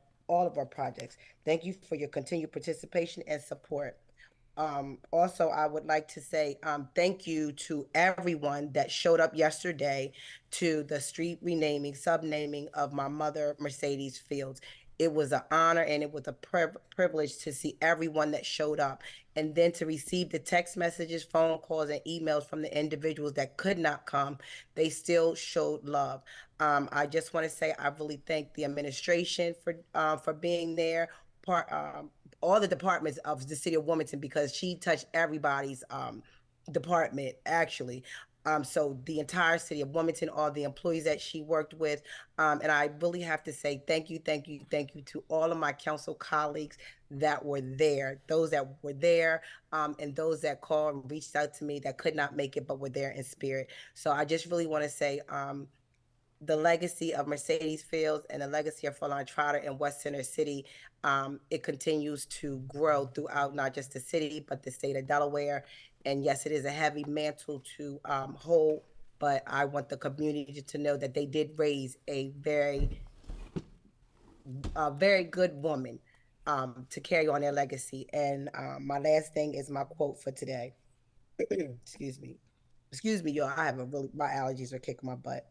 projects. Thank you for your continued participation and support. Also, I would like to say thank you to everyone that showed up yesterday to the street renaming, subnaming of my mother, Mercedes Fields. It was an honor and it was a privilege to see everyone that showed up, and then to receive the text messages, phone calls, and emails from the individuals that could not come. They still showed love. I just want to say I really thank the administration for being there. Part all the departments of the city of Wilmington, because she touched everybody's department actually. So the entire city of Wilmington, all the employees that she worked with, and I really have to say thank you, thank you, thank you to all of my council colleagues that were there, those that were there, and those that called and reached out to me that could not make it but were there in spirit. So I just really want to say the legacy of Mercedes Fields and the legacy of Furlong Trotter in West Center City, it continues to grow throughout not just the city, but the state of Delaware. And yes, it is a heavy mantle to hold, but I want the community to know that they did raise a very good woman to carry on their legacy. And my last thing is my quote for today. Excuse me, y'all. I have my allergies are kicking my butt.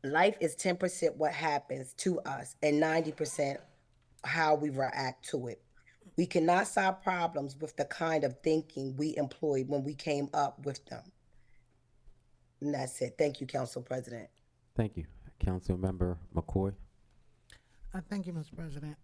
Life is 10% what happens to us and 90% how we react to it. We cannot solve problems with the kind of thinking we employed when we came up with them. And that's it. Thank you, Council President. Thank you. Councilmember McCoy. Thank you, Mr. President.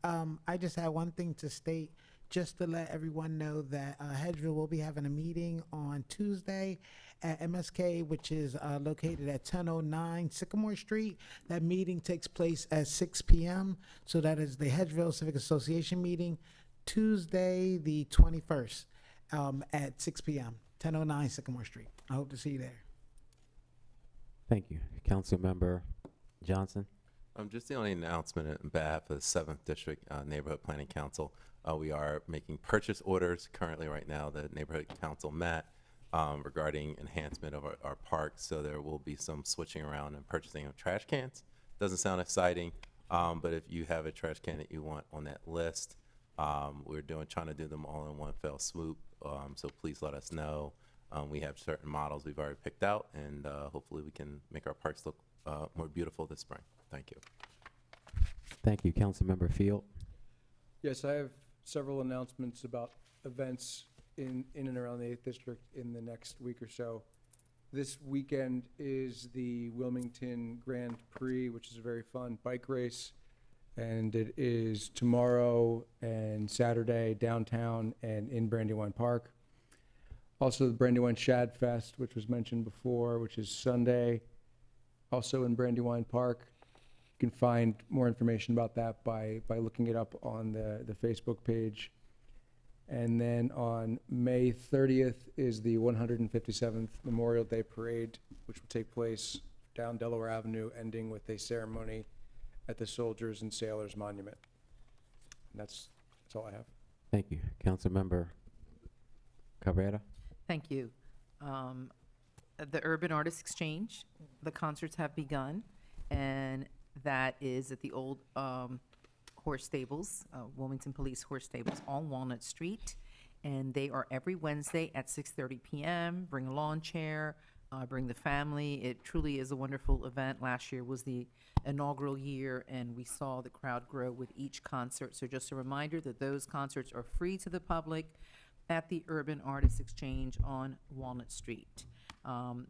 I just had one thing to state, just to let everyone know that Hedgeville will be having a meeting on Tuesday at MSK, which is located at 1009 Sycamore Street. That meeting takes place at 6 p.m. So that is the Hedgeville Civic Association meeting, Tuesday the 21st at 6 p.m., 1009 Sycamore Street. I hope to see you there. Thank you. Councilmember Johnson. Just the only announcement on behalf of the 7th District Neighborhood Planning Council. We are making purchase orders currently right now. The Neighborhood Council met regarding enhancement of our parks, so there will be some switching around and purchasing of trash cans. Doesn't sound exciting, but if you have a trash can that you want on that list, we're trying to do them all in one fell swoop, so please let us know. We have certain models we've already picked out, and hopefully we can make our parks look more beautiful this spring. Thank you. Thank you. Councilmember Field. Yes, I have several announcements about events in and around the 8th District in the next week or so. This weekend is the Wilmington Grand Prix, which is a very fun bike race, and it is tomorrow and Saturday downtown and in Brandywine Park. Also, the Brandywine Shad Fest, which was mentioned before, which is Sunday, also in Brandywine Park. You can find more information about that by looking it up on the Facebook page. And then on May 30th is the 157th Memorial Day Parade, which will take place down Delaware Avenue, ending with a ceremony at the Soldiers and Sailors Monument. And that's all I have. Thank you. Councilmember Cabrera. Thank you. The Urban Artists Exchange, the concerts have begun, and that is at the old horse stables, Wilmington Police Horse Stables on Walnut Street. And they are every Wednesday at 6:30 p.m. Bring a lawn chair, bring the family. It truly is a wonderful event. Last year was the inaugural year, and we saw the crowd grow with each concert. So just a reminder that those concerts are free to the public at the Urban Artists Exchange on Walnut Street.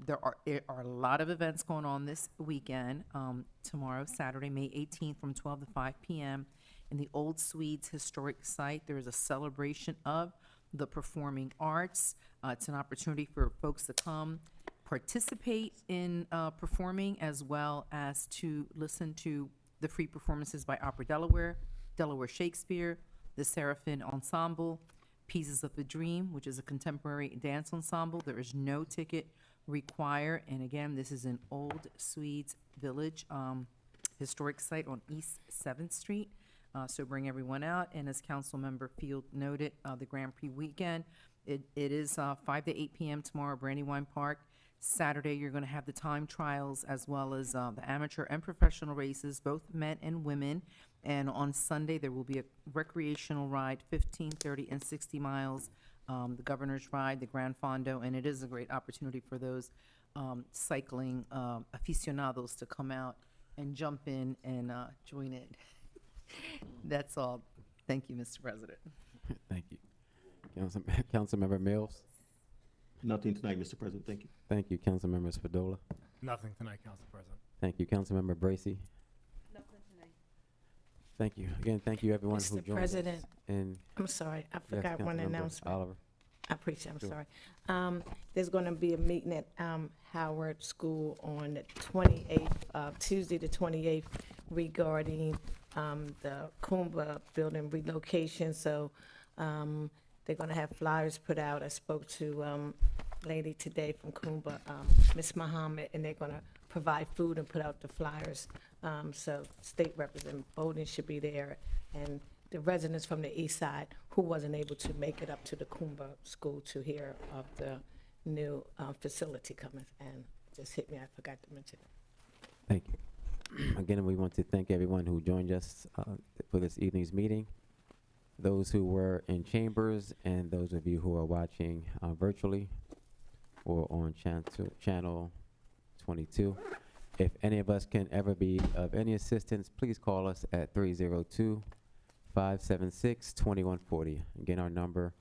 There are a lot of events going on this weekend. Tomorrow, Saturday, May 18th, from 12 to 5 p.m. in the Old Swedes Historic Site, there is a celebration of the performing arts. It's an opportunity for folks to come participate in performing, as well as to listen to the free performances by Opera Delaware, Delaware Shakespeare, the Seraphim Ensemble, Pieces of the Dream, which is a contemporary dance ensemble. There is no ticket required. And again, this is in Old Swedes Village Historic Site on East 7th Street. So bring everyone out. And as Councilmember Field noted, the Grand Prix weekend, it is 5 to 8 p.m. tomorrow, Brandywine Park. Saturday, you're going to have the time trials, as well as the amateur and professional races, both men and women. And on Sunday, there will be a recreational ride, 15, 30, and 60 miles, the Governor's Ride, the Grand Fondo, and it is a great opportunity for those cycling aficionados to come out and jump in and join in. That's all. Thank you, Mr. President. Thank you. Councilmember Mills? Nothing tonight, Mr. President. Thank you. Thank you. Councilmember Spadola? Nothing tonight, Council President. Thank you. Councilmember Bracy? Nothing tonight. Thank you. Again, thank you everyone who Mr. joined us. President, And I'm sorry, I yes, forgot one Councilmember announcement. Oliver? I appreciate, I'm Sure. sorry. There's gonna be a meeting at, Howard School on the 28th, Tuesday the 28th, regarding, the Kumba building relocation, so, they're gonna have flyers put out. I spoke to, lady today from Kumba, Ms. Muhammad, and they're gonna provide food and put out the flyers. So State Representative Bowden should be there, and the residents from the east side who wasn't able to make it up to the Kumba School to hear of the new facility coming, and just hit me, I forgot to mention it. Thank you. Again, we want to thank everyone who joined us for this evening's meeting. Those who were in chambers and those of you who are watching virtually or on channel 22. If any of us can ever be of any assistance, please call us at 302-576-2140. Again, our number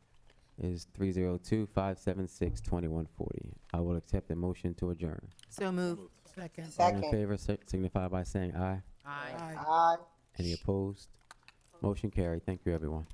is 302-576-2140. I will accept the motion to adjourn. So moved. Second. All in favor, signify by saying aye. Aye. Aye. Any opposed? Motion carried. Thank you, everyone.